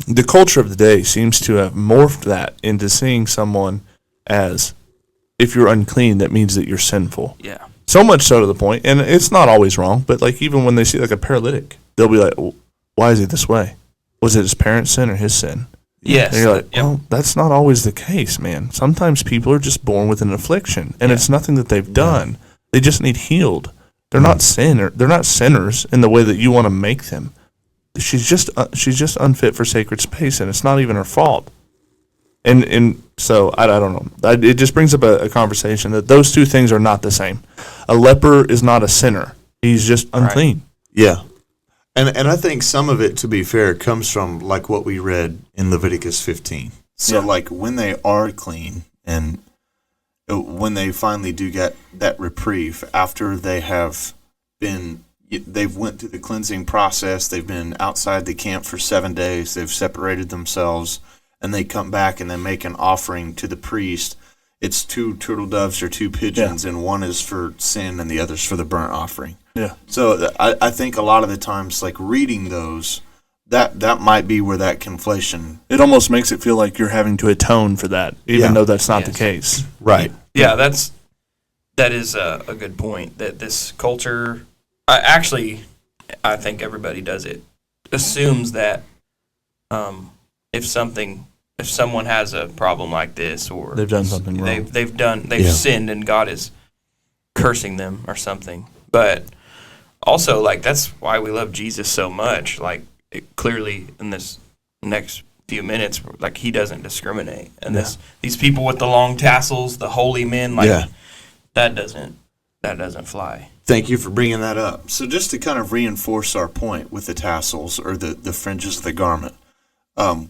The culture of the day seems to have morphed that into seeing someone as, if you're unclean, that means that you're sinful. Yeah. So much so to the point, and it's not always wrong, but like even when they see like a paralytic, they'll be like, why is he this way? Was it his parents' sin or his sin? Yes. And you're like, well, that's not always the case, man. Sometimes people are just born with an affliction, and it's nothing that they've done. They just need healed. They're not They're not sinners in the way that you want to make them. She's just unfit for sacred space, and it's not even her fault. And so I don't know. It just brings up a conversation that those two things are not the same. A leper is not a sinner. He's just unclean. Yeah. And I think some of it, to be fair, comes from like what we read in Leviticus 15. So like when they are clean and when they finally do get that reprieve after they have been, they've went through the cleansing process. They've been outside the camp for 7 days. They've separated themselves, and they come back and they make an offering to the priest. It's 2 turtle doves or 2 pigeons, and one is for sin and the other's for the burnt offering. Yeah. So I think a lot of the times, like reading those, that might be where that conflation. It almost makes it feel like you're having to atone for that, even though that's not the case. Right. Yeah, that is a good point. That this culture, I think everybody does it, assumes that if someone has a problem like this, or they've done something wrong, they've sinned and God is cursing them or something. But also, like, that's why we love Jesus so much. Like, clearly in this next few minutes, like, he doesn't discriminate. And these people with the long tassels, the holy men, like, that doesn't fly. Thank you for bringing that up. So just to kind of reinforce our point with the tassels or the fringes of the garment,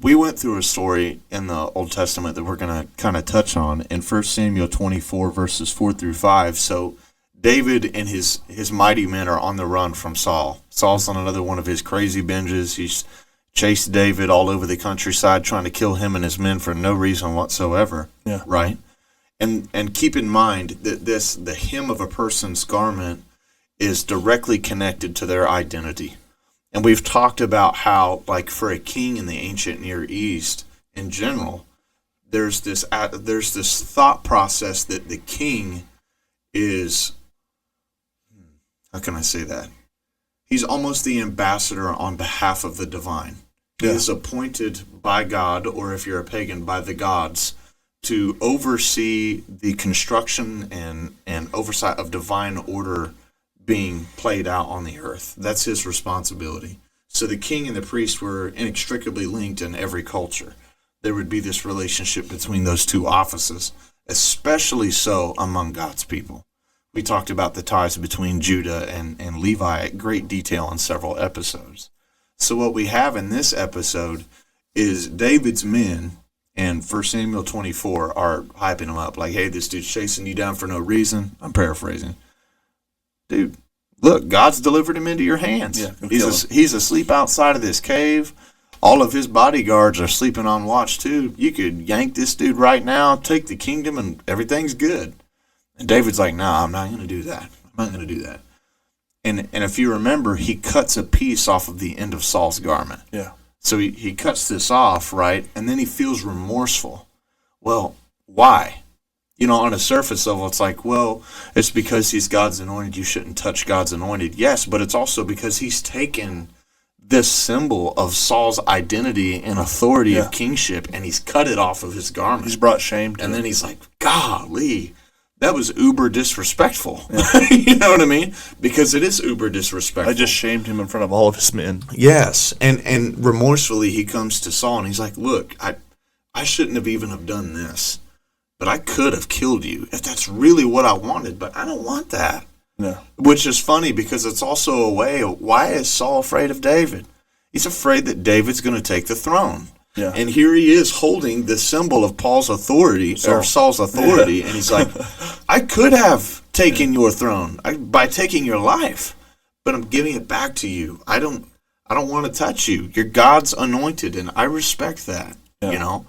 we went through a story in the Old Testament that we're going to kind of touch on in 1 Samuel 24, verses 4 through 5. So David and his mighty men are on the run from Saul. Saul's on another one of his crazy binges. He's chased David all over the countryside trying to kill him and his men for no reason whatsoever. Yeah. Right? And keep in mind that the hem of a person's garment is directly connected to their identity. And we've talked about how, like, for a king in the ancient Near East in general, there's this thought process that the king is, how can I say that? He's almost the ambassador on behalf of the divine. He is appointed by God, or if you're a pagan, by the gods, to oversee the construction and oversight of divine order being played out on the earth. That's his responsibility. So the king and the priest were inextricably linked in every culture. There would be this relationship between those two offices, especially so among God's people. We talked about the ties between Judah and Levi at great detail in several episodes. So what we have in this episode is David's men, and 1 Samuel 24 are hyping him up, like, hey, this dude's chasing you down for no reason. I'm paraphrasing. Dude, look, God's delivered him into your hands. Yeah, he's asleep outside of this cave. All of his bodyguards are sleeping on watch, too. You could yank this dude right now, take the kingdom, and everything's good. And David's like, nah, I'm not going to do that. I'm not going to do that. And if you remember, he cuts a piece off of the end of Saul's garment. Yeah. So he cuts this off, right? And then he feels remorseful. Well, why? You know, on a surface level, it's like, well, it's because he's God's anointed. You shouldn't touch God's anointed. Yes, but it's also because he's taken this symbol of Saul's identity and authority of kingship, and he's cut it off of his garment. He's brought shame to And it. then he's like, golly, that was uber disrespectful. Yeah. You know what I mean? Because it is uber disrespectful. I just shamed him in front of all of his men. Yes, and remorsefully he comes to Saul and he's like, look, I shouldn't have even have done this, but I could have killed you if that's really what I wanted, but I don't want that. No. Which is funny because it's also a way, why is Saul afraid of David? He's afraid that David's going to take the throne. Yeah. And here he is holding the symbol of Paul's authority, or Saul's authority, and he's like, I could have taken your throne by taking your life, but I'm giving it back to you. I don't want to touch you. You're God's anointed, and I respect that, you know.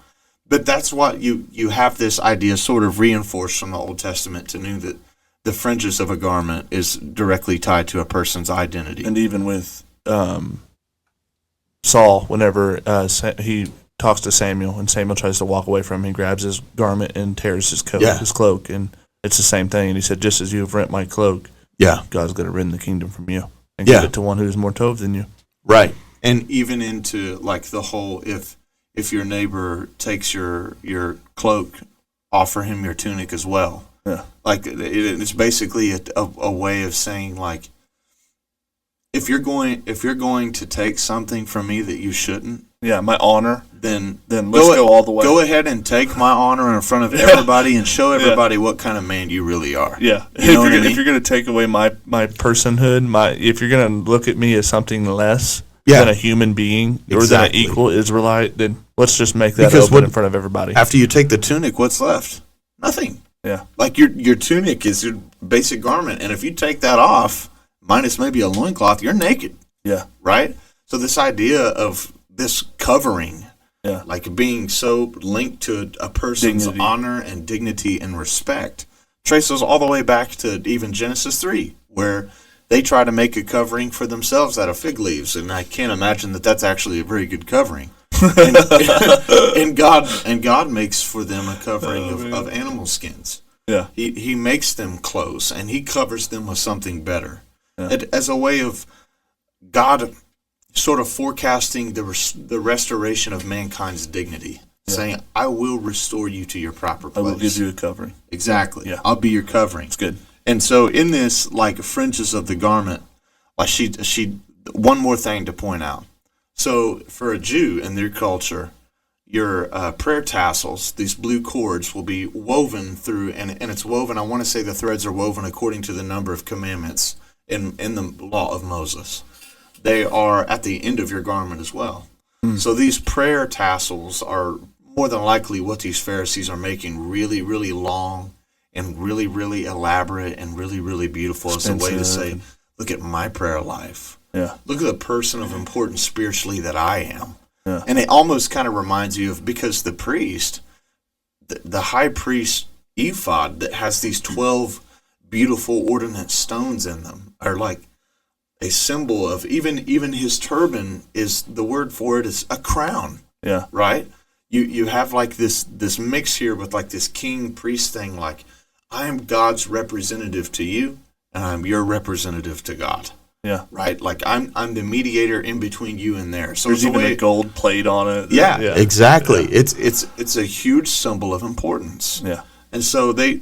But that's what you have this idea sort of reinforced from the Old Testament to know that the fringes of a garment is directly tied to a person's identity. And even with Saul, whenever he talks to Samuel and Samuel tries to walk away from him, he grabs his garment and tears his cloak, and it's the same thing. And he said, just as you have rent my cloak, God's going to rend the kingdom from you and give it to one who is more tov than you. Right. And even into like the whole, if your neighbor takes your cloak, offer him your tunic as well. Yeah. Like it's basically a way of saying, like, if you're going to take something from me that you shouldn't, my honor, then let's go all the way. Go ahead and take my honor in front of everybody and show everybody what kind of man you really are. Yeah. You know if you're going to take away my personhood, if you're going to look at me as something less than a human being or than an equal Israelite, then let's just make that open in front of everybody. After you take the tunic, what's left? Nothing. Yeah. Like your tunic is your basic garment, and if you take that off, minus maybe a loincloth, you're naked. Yeah. Right? So this idea of this covering, Yeah. like being so linked to a person's Dignity. honor and dignity and respect, traces all the way back to even Genesis 3, where they try to make a covering for themselves out of fig leaves, and I can't imagine that that's actually a very good covering. and God makes for them a covering of animal skins. Yeah. He makes them clothes, and he covers them with something better, Yeah. as a way of God sort of forecasting the restoration of mankind's dignity, saying, "I will restore you to your proper place. I will give you a covering." Exactly. Yeah. I'll be your covering. It's good. And so in this, like, fringes of the garment, like she one more thing to point out. So for a Jew in their culture, your prayer tassels, these blue cords, will be woven through, and it's woven, I want to say the threads are woven according to the number of commandments in the law of Moses. They are at the end of your garment as well. So these prayer tassels are more than likely what these Pharisees are making really, really long and really, really elaborate and really, really beautiful as a way to say, Expensive. look at my prayer life. Yeah. Look at the person of importance spiritually that I am. Yeah. And it almost kind of reminds you of, because the priest, the high priest ephod that has these 12 beautiful ordinate stones in them are like a symbol of, even his turban is, the word for it is a crown, Yeah. right? You have like this mix here with like this king priest thing, like, I am God's representative to you, and I'm your representative to God. Yeah. Right? Like I'm the mediator in between you and there. So There's it's a even way, a gold plate on it. yeah, exactly. Yeah. It's a huge symbol of importance. Yeah. And so the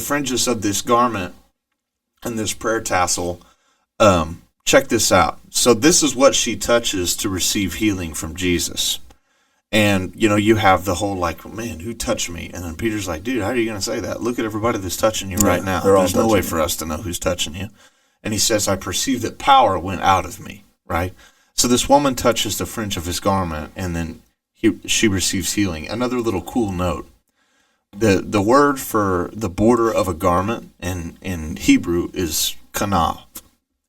fringes of this garment and this prayer tassel, check this out. So this is what she touches to receive healing from Jesus. And, you have the whole, like, man, who touched me? And then Peter's like, dude, how are you going to say that? Look at everybody that's touching you right now. they're all There's no way touching for us to know who's touching you. And he says, I perceive that power went out of me, right? So this woman touches the fringe of his garment, and then she receives healing. Another little cool note. The word for the border of a garment in Hebrew is kanaf.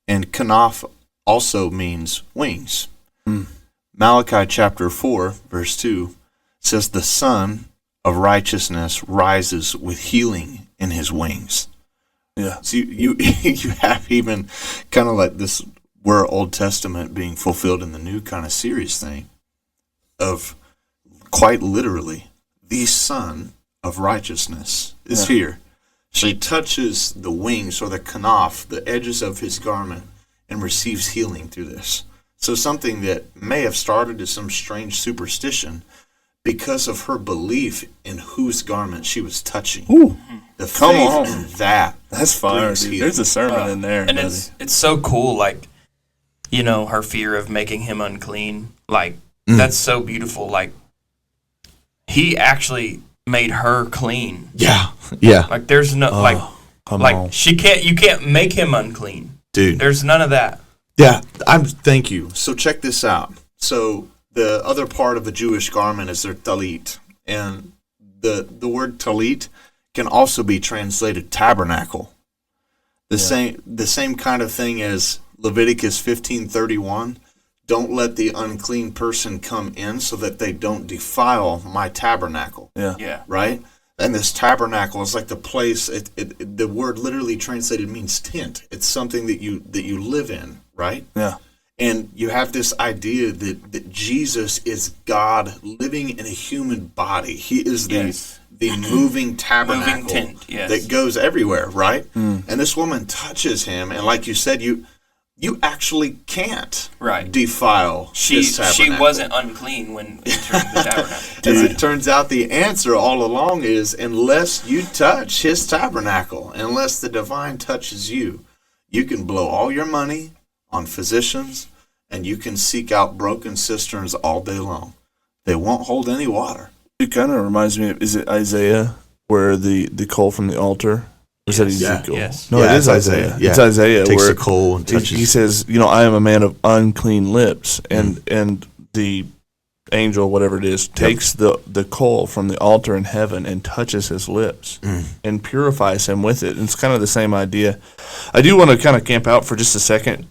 And kanaf also means wings. Malachi chapter 4, verse 2 says, the Son of Righteousness rises with healing in his wings. Yeah. So you have even kind of like this, we're Old Testament being fulfilled in the new kind of series thing of, quite literally, the Son of Righteousness is here. She touches the wings, or the kanaf, the edges of his garment, and receives healing through this. So something that may have started as some strange superstition, because of her belief in whose garment she was touching. Ooh. The Come faith on. in that. That's fire, brings dude. healing. There's a sermon in there. And buddy. it's so cool, like, her fear of making him unclean. Like, that's so beautiful. Like, he actually made her clean. Yeah. Yeah. Like, there's no, come on. you can't make him unclean. Dude. There's none of that. Yeah, thank you. So check this out. So the other part of a Jewish garment is their talit, and the word talit can also be translated tabernacle. The same kind of thing as Leviticus 15:31. Don't let the unclean person come in, so that they don't defile my tabernacle. Yeah. Right? And this tabernacle is like the place. The word literally translated means tent. It's something that you live in, right? Yeah. And you have this idea that Jesus is God living in a human body. He is the moving tabernacle tent, yes. that goes everywhere, right? And this woman touches him, and like you said, you actually can't defile his tabernacle. She wasn't unclean when entering the tabernacle. As it turns out, the answer all along is, unless you touch his tabernacle, unless the divine touches you, you can blow all your money on physicians, and you can seek out broken cisterns all day long. They won't hold any water. It kind of reminds me of, is it Isaiah, where the coal from the altar? Or is that Ezekiel? Yes. No, Yeah, it is it's Isaiah. Isaiah. It's Yeah. Isaiah Takes where the coal and touches. he says, I am a man of unclean lips, and the angel, whatever it is, takes the coal from the altar in heaven and touches his lips and purifies him with it. And it's kind of the same idea. I do want to kind of camp out for just a second.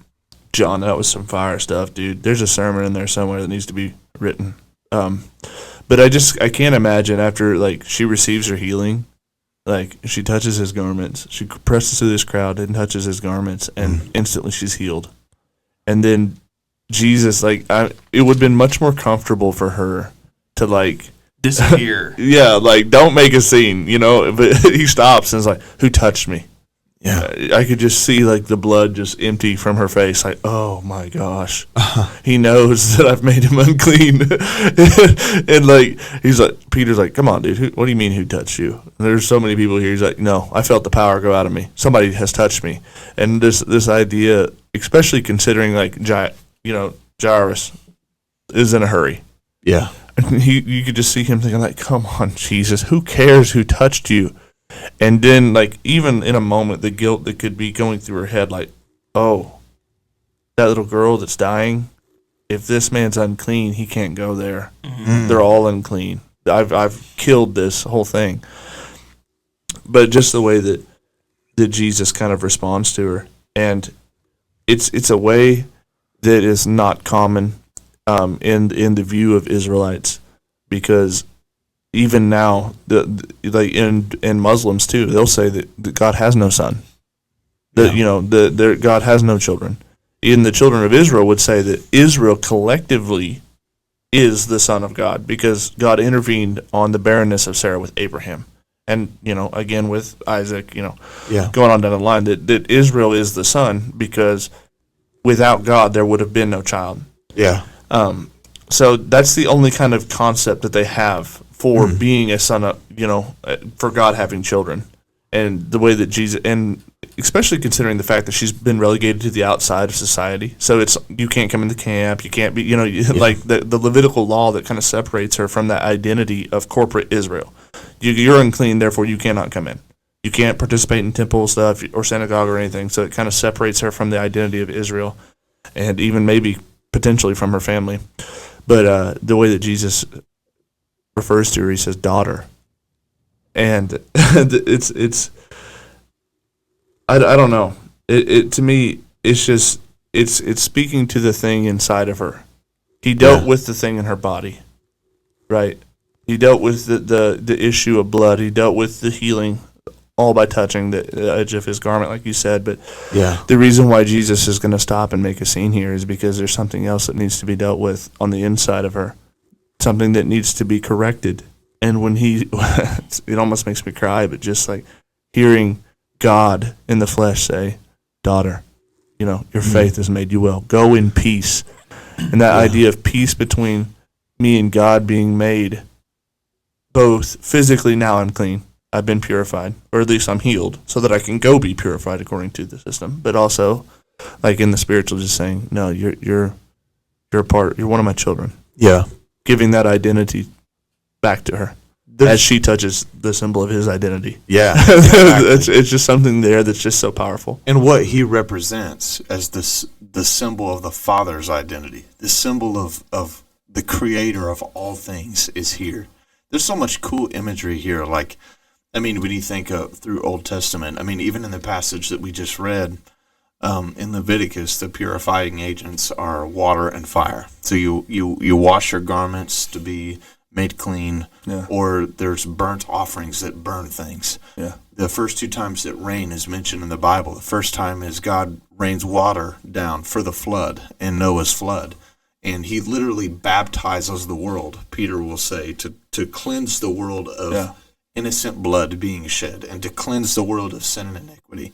John, that was some fire stuff, dude. There's a sermon in there somewhere that needs to be written. But I can't imagine after, like, she receives her healing, like, she touches his garments. She presses through this crowd and touches his garments, and instantly she's healed. And then Jesus, like, it would have been much more comfortable for her to, like, disappear. Yeah, like, don't make a scene, you know. But he stops and is like, "Who touched me?" Yeah. I could just see, like, the blood just empty from her face. Like, oh my gosh, he knows that I've made him unclean. And like, he's like, Peter's like, "Come on, dude. What do you mean, who touched you?" And there's so many people here. He's like, "No, I felt the power go out of me. Somebody has touched me." And this idea, especially considering, like, Jairus is in a hurry. Yeah. And you could just see him thinking, like, "Come on, Jesus, who cares who touched you?" And then, like, even in a moment, the guilt that could be going through her head, like, "Oh, that little girl that's dying, if this man's unclean, he can't go there. They're all unclean. I've killed this whole thing." But just the way that Jesus kind of responds to her, and it's a way that is not common in the view of Israelites, because even now, in Muslims too, they'll say that God has no son. That God has no children. Even the children of Israel would say that Israel collectively is the son of God, because God intervened on the barrenness of Sarah with Abraham, and again with Isaac. Going on down the line, that Israel is the son, because without God there would have been no child. Yeah. So that's the only kind of concept that they have for being a son of, for God having children. And the way that Jesus, and especially considering the fact that she's been relegated to the outside of society. So you can't come into camp, you can't be, like the Levitical law that kind of separates her from that identity of corporate Israel. You're unclean, therefore you cannot come in. You can't participate in temple stuff or synagogue or anything. So it kind of separates her from the identity of Israel, and even maybe potentially from her family. But the way that Jesus refers to her, he says, "Daughter," and it's I don't know. It to me, it's just it's speaking to the thing inside of her. He dealt with the thing in her body, right? He dealt with the issue of blood. He dealt with the healing, all by touching the edge of his garment, like you said. But the reason why Jesus is going to stop and make a scene here is because there's something else that needs to be dealt with on the inside of her, something that needs to be corrected. And when it almost makes me cry, but just like hearing God in the flesh say, "Daughter, your faith has made you well. Go in peace." And that idea of peace between me and God being made, both physically, now I'm clean, I've been purified, or at least I'm healed, so that I can go be purified according to the system. But also, like in the spiritual, just saying, "No, you're a part. You're one of my children." Yeah. Giving that identity back to her as she touches the symbol of his identity. Yeah. Exactly. It's just something there that's just so powerful. And what he represents as the symbol of the Father's identity, the symbol of the creator of all things is here. There's so much cool imagery here. Like, when you think through Old Testament, even in the passage that we just read, in Leviticus, the purifying agents are water and fire. So you wash your garments to be made clean, or there's burnt offerings that burn things. Yeah. The first two times that rain is mentioned in the Bible, the first time is God rains water down for the flood, in Noah's flood. And he literally baptizes the world, Peter will say, to cleanse the world of innocent blood being shed, and to cleanse the world of sin and iniquity.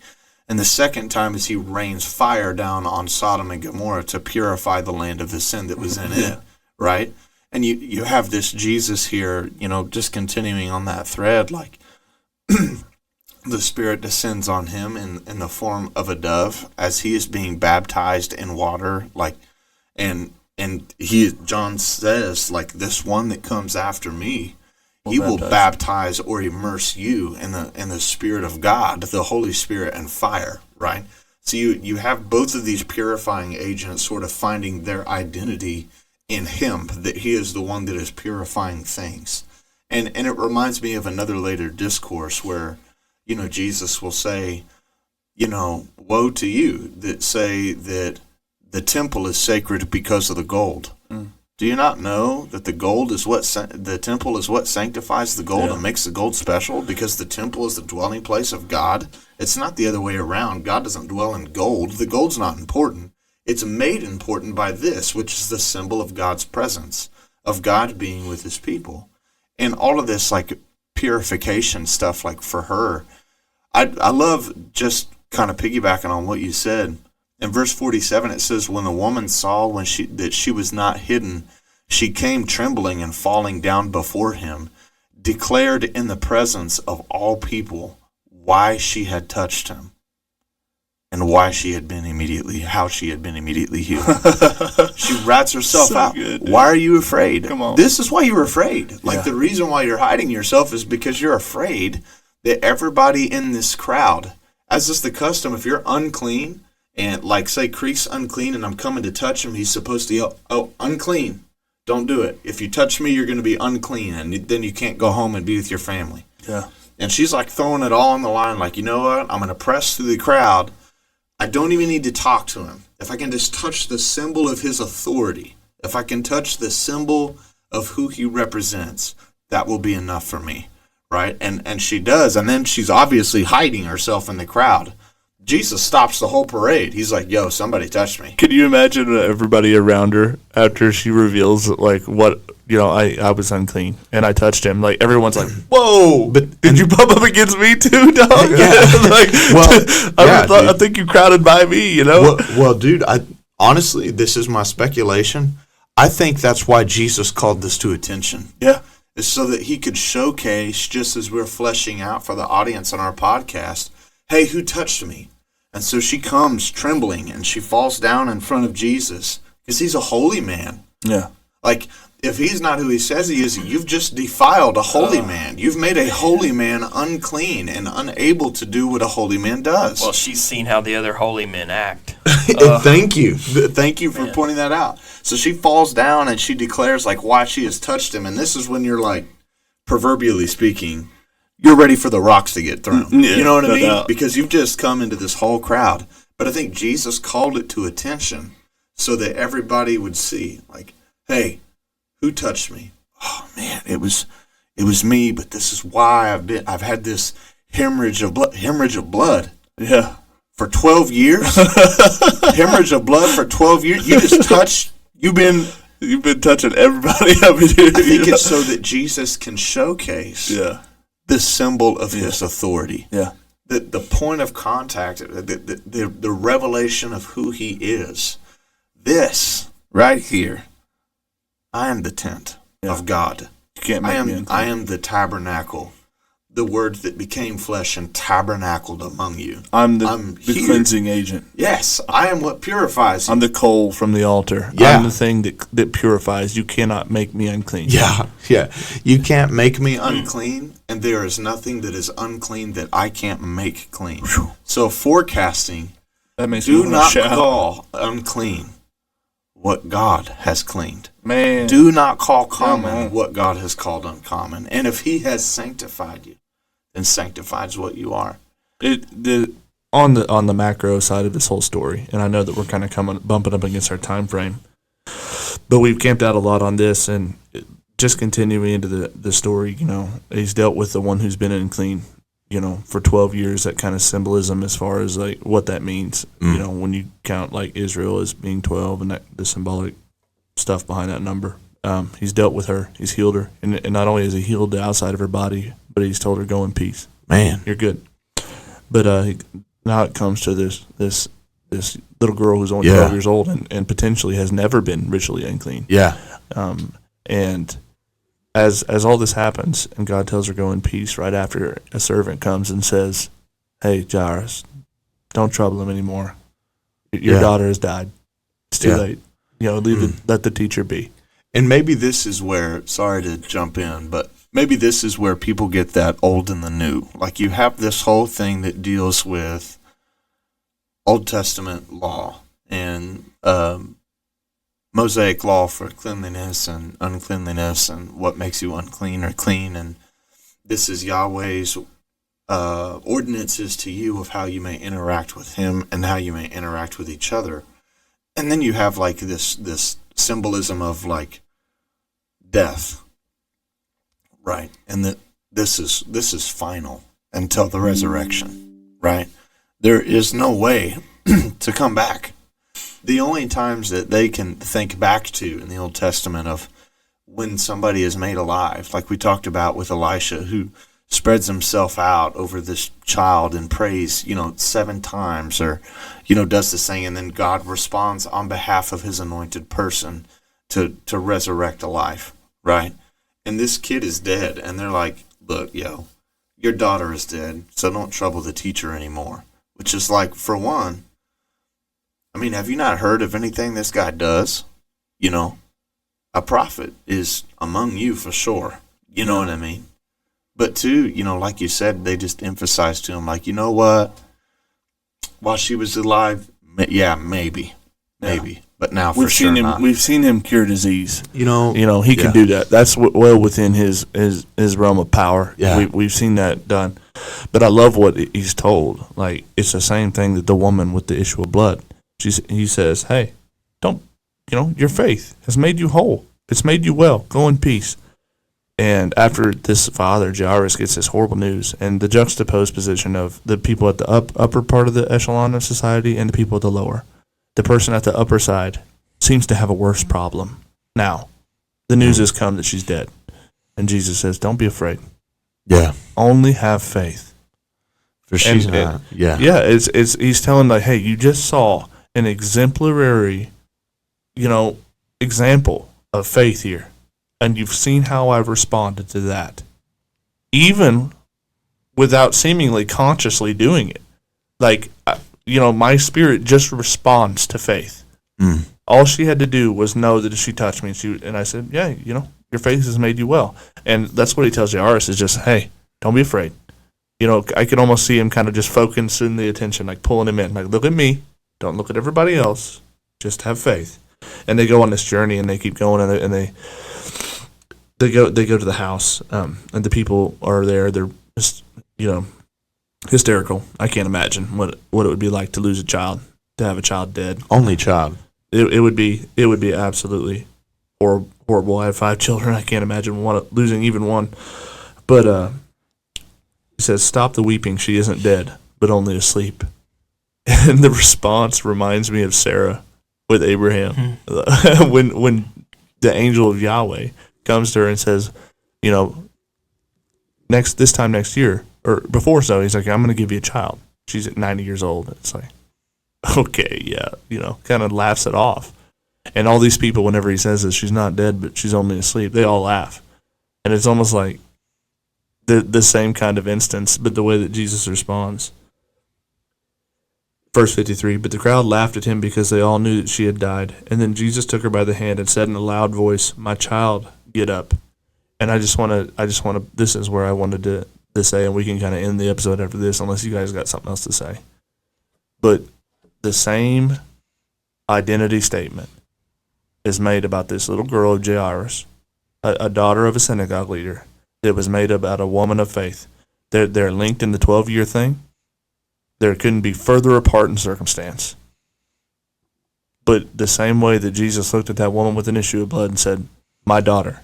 And the second time is he rains fire down on Sodom and Gomorrah to purify the land of the sin that was in it, right? And you have this Jesus here, just continuing on that thread, like the Spirit descends on him in the form of a dove as he is being baptized in water, like, and John says, like, this one that comes after me, he will baptize or immerse you in the Spirit of God, the Holy Spirit, and fire, right? So you have both of these purifying agents sort of finding their identity in him, that he is the one that is purifying things. And it reminds me of another later discourse where, Jesus will say, woe to you that say that the temple is sacred because of the gold. Do you not know that the gold is the temple is what sanctifies the gold and makes the gold special? Because the temple is the dwelling place of God. It's not the other way around. God doesn't dwell in gold. The gold's not important. It's made important by this, which is the symbol of God's presence, of God being with his people. And all of this, like, purification stuff, like, for her, I love, just kind of piggybacking on what you said. In verse 47, it says, when the woman saw that she was not hidden, she came trembling and falling down before him, declared in the presence of all people why she had touched him and how she had been immediately healed. She rats herself So out. good, dude. Why are you afraid? Come on. This is why you're afraid. Like, Yeah. the reason why you're hiding yourself is because you're afraid that everybody in this crowd, as is the custom, if you're unclean, and like, say Creek's unclean and I'm coming to touch him, he's supposed to yell, oh, unclean. Don't do it. If you touch me, you're going to be unclean, and then you can't go home and be with your family. Yeah. And she's like throwing it all on the line, like, you know what? I'm going to press through the crowd. I don't even need to talk to him. If I can just touch the symbol of his authority, if I can touch the symbol of who he represents, that will be enough for me, right? And she does, and then she's obviously hiding herself in the crowd. Jesus stops the whole parade. He's like, yo, somebody touched me. Can you imagine everybody around her after she reveals, like, what, I was unclean and I touched him? Like, everyone's like, whoa, did you bump up against me too, dog? Like, I think you crowded by me, Well, dude, honestly, this is my speculation. I think that's why Jesus called this to attention. Yeah. Is so that he could showcase, just as we're fleshing out for the audience on our podcast, hey, who touched me? And so she comes trembling and she falls down in front of Jesus because he's a holy man. Yeah. Like, if he's not who he says he is, you've just defiled a holy man. You've made a holy man unclean and unable to do what a holy man does. Well, she's seen how the other holy men act. Thank you. Thank you for pointing that out. So she falls down and she declares, like, why she has touched him. And this is when you're, like, proverbially speaking, you're ready for the rocks to get thrown. Yeah, you know what I no mean? doubt. Because you've just come into this whole crowd. But I think Jesus called it to attention so that everybody would see, like, hey, who touched me? Oh man, it was me, but this is why I've had this hemorrhage of blood. Yeah. For 12 years? Hemorrhage of blood for 12 years? You just touched, you've been touching everybody up in here. I think it's so that Jesus can showcase the symbol of his authority. Yeah. The point of contact, the revelation of who he is. This right here, I am the tent of God. You can't make me unclean. I am the tabernacle, the word that became flesh and tabernacled among you. I'm the here. cleansing agent. Yes, I am what purifies you. I'm the coal from the altar. Yeah. I'm the thing that purifies. You cannot make me unclean. Yeah. You can't make me unclean, and there is nothing that is unclean that I can't make clean. So forecasting, That makes me do want not to shout. call unclean what God has cleaned. Man. Do not call common on. what God has called uncommon. And if he has sanctified you, then sanctifies what you are. On the macro side of this whole story, and I know that we're kind of bumping up against our time frame, but we've camped out a lot on this, and just continuing into the story, he's dealt with the one who's been unclean, for 12 years, that kind of symbolism as far as like what that means, when you count like Israel as being 12 and the symbolic stuff behind that number. He's dealt with her, he's healed her, and not only has he healed the outside of her body, but he's told her, go in peace. Man. You're good. But now it comes to this little girl who's only 12 years old and potentially has never been ritually unclean. Yeah. And as all this happens, and God tells her go in peace, right after a servant comes and says, hey, Jairus, don't trouble him anymore. Your daughter has died. It's too late. Let the teacher be. And maybe this is where, sorry to jump in, but maybe this is where people get that old and the new. Like, you have this whole thing that deals with Old Testament law and Mosaic law for cleanliness and uncleanliness and what makes you unclean or clean. And this is Yahweh's ordinances to you of how you may interact with him and how you may interact with each other. And then you have like this symbolism of like death, right? And that this is final until the resurrection, right? There is no way to come back. The only times that they can think back to in the Old Testament of when somebody is made alive, like we talked about with Elisha, who spreads himself out over this child and prays, 7 times, or, does this thing, and then God responds on behalf of his anointed person to resurrect a life, right? And this kid is dead, and they're like, look, your daughter is dead, so don't trouble the teacher anymore. Which is like, for one, I mean, have you not heard of anything this guy does? A prophet is among you for sure. You know what I mean? But two, like you said, they just emphasize to him, like, you know what? While she was alive, maybe. But now for sure not. We've seen him cure disease. He Yeah. can do that. That's well within his realm of power. Yeah. We've seen that done. But I love what he's told. Like, it's the same thing that the woman with the issue of blood. He says, hey, don't, your faith has made you whole. It's made you well. Go in peace. And after this father, Jairus, gets this horrible news, and the juxtaposed position of the people at the upper part of the echelon of society and the people at the lower. The person at the upper side seems to have a worse problem. Now, the news has come that she's dead. And Jesus says, don't be afraid. Yeah. Only have faith. For she's not. Yeah. Yeah, he's telling, like, hey, you just saw an exemplary, example of faith here. And you've seen how I've responded to that. Even without seemingly consciously doing it. Like, my spirit just responds to faith. Mm. All she had to do was know that if she touched me, and I said, yeah, your faith has made you well. And that's what he tells Jairus is just, hey, don't be afraid. I could almost see him kind of just focusing the attention, like pulling him in. Like, look at me. Don't look at everybody else. Just have faith. And they go on this journey, and they keep going, and they go to the house, and the people are there. They're just, hysterical. I can't imagine what it would be like to lose a child, to have a child dead. Only child. It would be absolutely horrible. I have 5 children. I can't imagine losing even one. But he says, "Stop the weeping. She isn't dead, but only asleep." And the response reminds me of Sarah with Abraham. when the angel of Yahweh comes to her and says, this time next year, or before so, he's like, I'm going to give you a child. She's at 90 years old. It's like, okay, yeah, kind of laughs it off. And all these people, whenever he says this, she's not dead, but she's only asleep, they all laugh. And it's almost like the same kind of instance, but the way that Jesus responds. Verse 53, but the crowd laughed at him because they all knew that she had died. And then Jesus took her by the hand and said in a loud voice, my child, get up. And I just want to, this is where I wanted to say, and we can kind of end the episode after this, unless you guys got something else to say. But the same identity statement is made about this little girl of Jairus, a daughter of a synagogue leader, that was made about a woman of faith. They're linked in the 12-year thing. There couldn't be further apart in circumstance. But the same way that Jesus looked at that woman with an issue of blood and said, my daughter,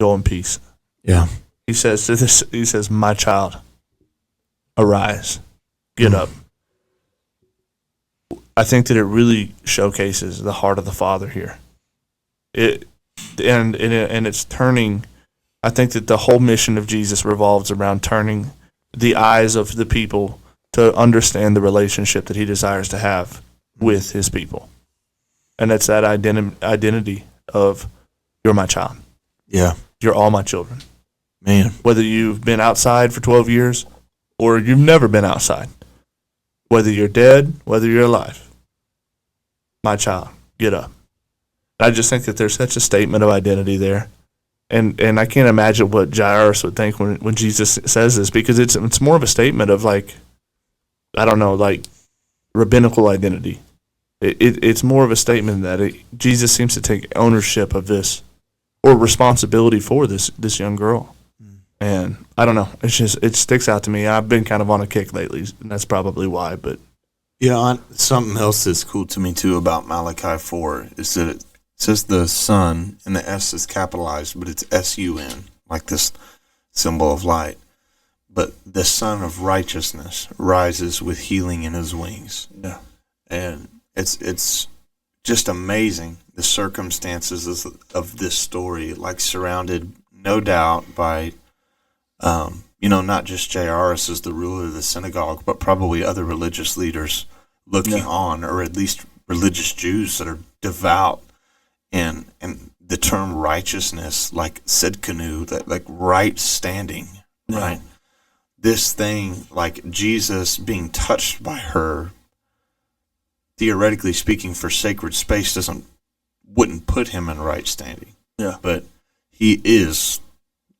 go in peace. Yeah. He says, my child, arise, get up. I think that it really showcases the heart of the Father here. And it's turning, I think that the whole mission of Jesus revolves around turning the eyes of the people to understand the relationship that he desires to have with his people. And it's that identity of, you're my child. Yeah. You're all my children. Man. Whether you've been outside for 12 years or you've never been outside. Whether you're dead, whether you're alive. My child, get up. And I just think that there's such a statement of identity there. And I can't imagine what Jairus would think when Jesus says this, because it's more of a statement of, like, I don't know, like rabbinical identity. It's more of a statement that Jesus seems to take ownership of this or responsibility for this young girl. And I don't know. It sticks out to me. I've been kind of on a kick lately, and that's probably why. But Something else that's cool to me too about Malachi 4 is that it says the Son, and the S is capitalized, but it's S-U-N, like this symbol of light. But the Son of Righteousness rises with healing in his wings. yeah, And it's just amazing, the circumstances of this story, like surrounded, no doubt, by, not just Jairus as the ruler of the synagogue, but probably other religious leaders looking on, or at least religious Jews that are devout. And the term righteousness, like sidkenu, that like right standing, right? This thing, like Jesus being touched by her, theoretically speaking, for sacred space wouldn't put him in right standing. Yeah. But he is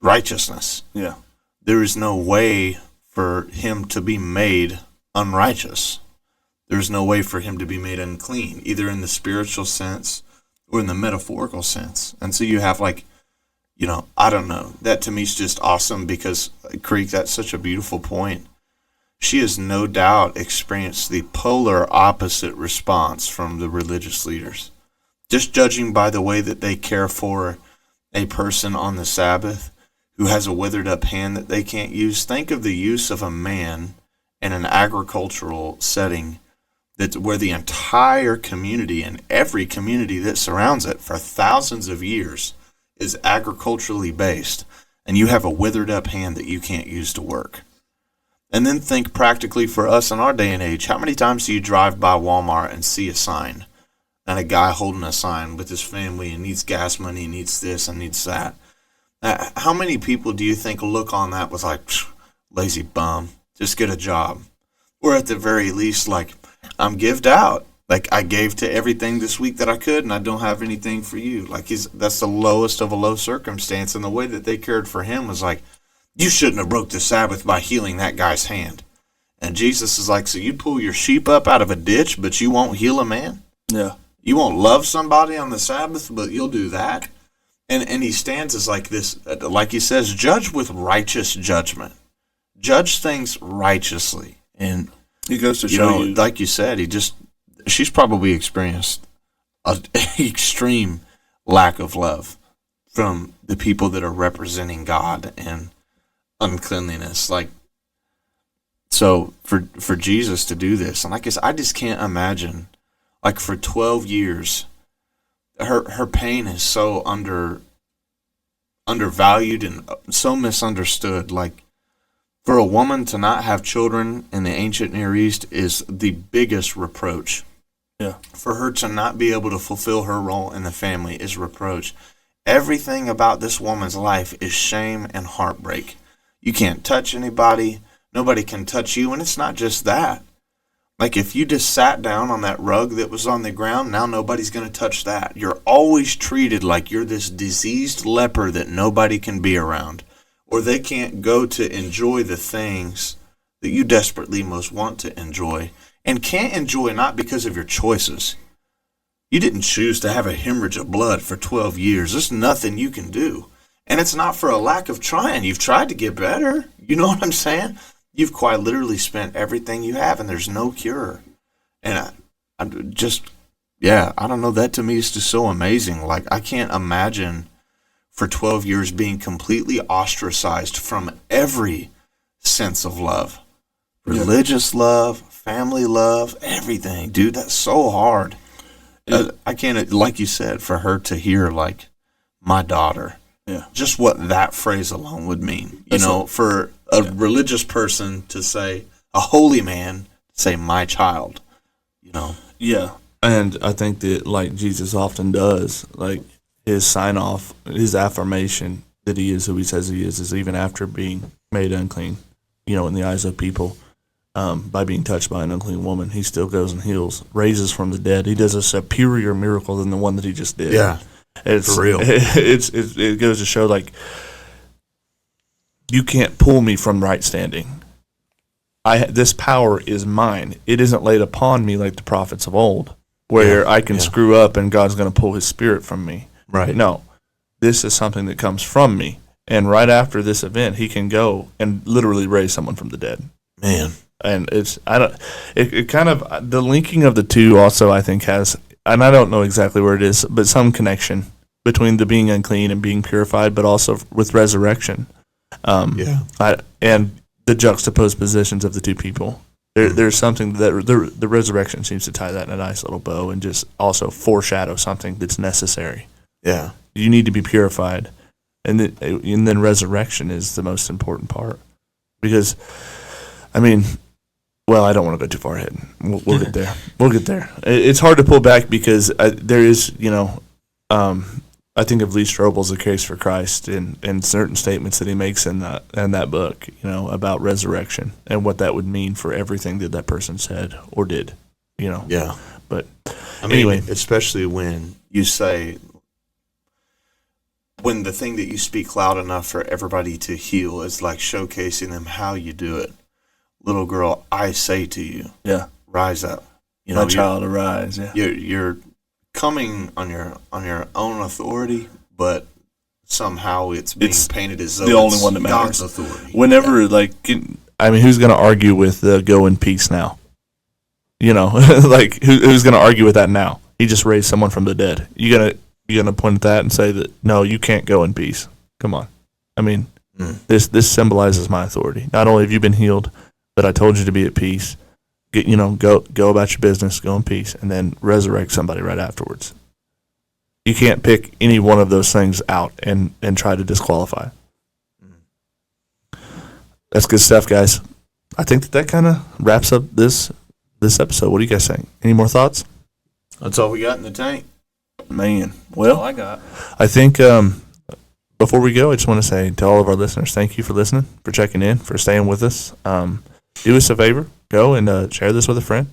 righteousness. yeah, There is no way for him to be made unrighteous. There's no way for him to be made unclean, either in the spiritual sense or in the metaphorical sense. And so you have I don't know. That to me is just awesome because, Creek, that's such a beautiful point. She has no doubt experienced the polar opposite response from the religious leaders. Just judging by the way that they care for a person on the Sabbath who has a withered up hand that they can't use. Think of the use of a man in an agricultural setting where the entire community and every community that surrounds it for thousands of years is agriculturally based, and you have a withered up hand that you can't use to work. And then think practically for us in our day and age, how many times do you drive by Walmart and see a sign, and a guy holding a sign with his family and needs gas money, and needs this and needs that? How many people do you think look on that with like, lazy bum, just get a job? Or at the very least, like, I'm gived out. Like, I gave to everything this week that I could, and I don't have anything for you. Like, that's the lowest of a low circumstance. And the way that they cared for him was like, you shouldn't have broke the Sabbath by healing that guy's hand. And Jesus is like, so you pull your sheep up out of a ditch, but you won't heal a man? yeah, You won't love somebody on the Sabbath, but you'll do that? And he stands as like this, like he says, judge with righteous judgment. Judge things righteously. And he goes to show you, like you said, she's probably experienced an extreme lack of love from the people that are representing God and uncleanliness. Like, so for Jesus to do this, and I guess I just can't imagine, like, for 12 years, her pain is so undervalued and so misunderstood. Like, for a woman to not have children in the ancient Near East is the biggest reproach. yeah, For her to not be able to fulfill her role in the family is reproach. Everything about this woman's life is shame and heartbreak. You can't touch anybody. Nobody can touch you. And it's not just that. Like, if you just sat down on that rug that was on the ground, now nobody's going to touch that. You're always treated like you're this diseased leper that nobody can be around. Or they can't go to enjoy the things that you desperately most want to enjoy. And can't enjoy not because of your choices. You didn't choose to have a hemorrhage of blood for 12 years. There's nothing you can do. And it's not for a lack of trying. You've tried to get better. You know what I'm saying? You've quite literally spent everything you have, and there's no cure. And I don't know. That to me is just so amazing. Like, I can't imagine for 12 years being completely ostracized from every sense of love. Religious love, family love, everything. Dude, that's so hard. I can't, like you said, for her to hear, like, my daughter. yeah. Just what that phrase alone would mean. For a religious person to say, a holy man, say, my child, Yeah, and I think that, like Jesus often does, like his sign off, his affirmation that he is who he says he is even after being made unclean, in the eyes of people, by being touched by an unclean woman, he still goes and heals, raises from the dead. He does a superior miracle than the one that he just did. Yeah, it's for real. It goes to show, like, you can't pull me from right standing. This power is mine. It isn't laid upon me like the prophets of old. where I can screw up and God's going to pull his spirit from me. Right. No, this is something that comes from me. And right after this event, he can go and literally raise someone from the dead. Man. And it kind of, the linking of the two also, I think, has, and I don't know exactly where it is, but some connection between the being unclean and being purified, but also with resurrection. And the juxtaposed positions of the two people. There's something that the resurrection seems to tie that in a nice little bow and just also foreshadow something that's necessary. Yeah. You need to be purified. And then resurrection is the most important part. Because, I mean, well, I don't want to go too far ahead. We'll get there. We'll get there. It's hard to pull back because there is, I think of Lee Strobel's A Case for Christ and certain statements that he makes in that book, about resurrection and what that would mean for everything that person said or did, Yeah. But anyway, anyway, especially when you say, when the thing that you speak loud enough for everybody to heal is like showcasing them how you do it. Little girl, I say to you, yeah, rise up. my child, arise. Yeah, You're coming on your own authority, but somehow it's being painted as though the only it's one that matters. God's authority. Whenever, who's going to argue with go in peace now? Who's going to argue with that now? He just raised someone from the dead. You gonna point at that and say that no, you can't go in peace? Come on. I mean, this symbolizes my authority. Not only have you been healed, but I told you to be at peace. Go about your business, go in peace, and then resurrect somebody right afterwards. You can't pick any one of those things out and try to disqualify. That's good stuff, guys. I think that kind of wraps up this episode. What do you guys think? Any more thoughts? That's all we got in the tank. Man, well, I got. I think before we go, I just want to say to all of our listeners, thank you for listening, for checking in, for staying with us. Do us a favor, go and share this with a friend.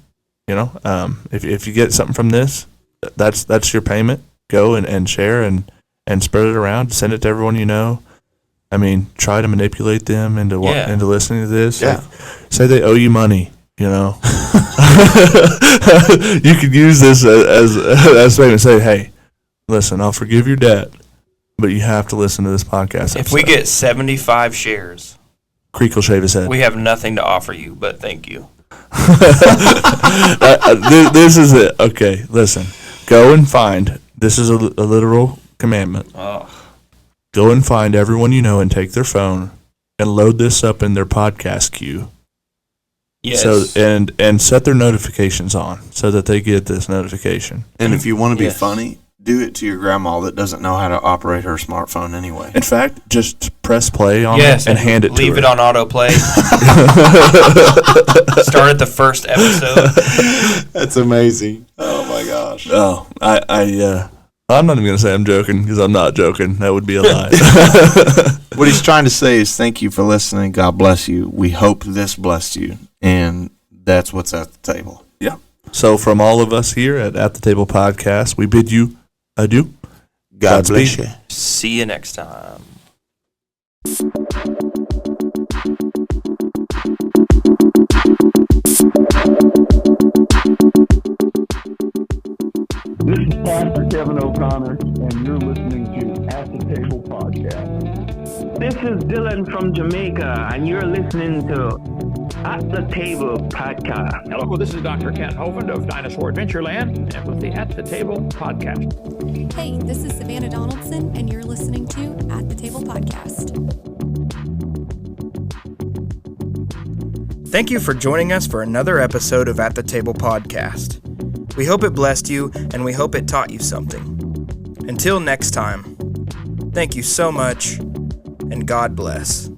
If you get something from this, that's your payment. Go and share and spread it around. Send it to everyone you know. I mean, try to manipulate them into listening to this. Yeah. Say they owe you money. You could use this as a statement. Say, hey, listen, I'll forgive your debt, but you have to listen to this podcast. If we get 75 shares, Creek will shave his head. we have nothing to offer you, but thank you. This is it. Okay, listen. Go and find. This is a literal commandment. Oh. Go and find everyone you know and take their phone and load this up in their podcast queue. Yes. So and set their notifications on so that they get this notification. And if you want to be Yes. funny, do it to your grandma that doesn't know how to operate her smartphone anyway. In fact, just press play on Yes, it and hand it to leave her. it on autoplay. Start at the first episode. That's amazing. Oh my gosh. Oh, I'm not even going to say I'm joking because I'm not joking. That would be a lie. What he's trying to say is thank you for listening. God bless you. We hope this blessed you. And that's what's at the table. Yeah. So from all of us here at the Table Podcast, we bid you adieu. God Godspeed. bless you. See you next time. This is Pastor Kevin O'Connor, and you're listening to At the Table Podcast. This is Dylan from Jamaica, and you're listening to At the Table Podcast. Hello, this is Dr. Kent Hovind of Dinosaur Adventureland and with the At the Table podcast. Hey, this is Savannah Donaldson, and you're listening to At the Table Podcast. Thank you for joining us for another episode of At the Table Podcast. We hope it blessed you, and we hope it taught you something. Until next time, thank you so much, and God bless.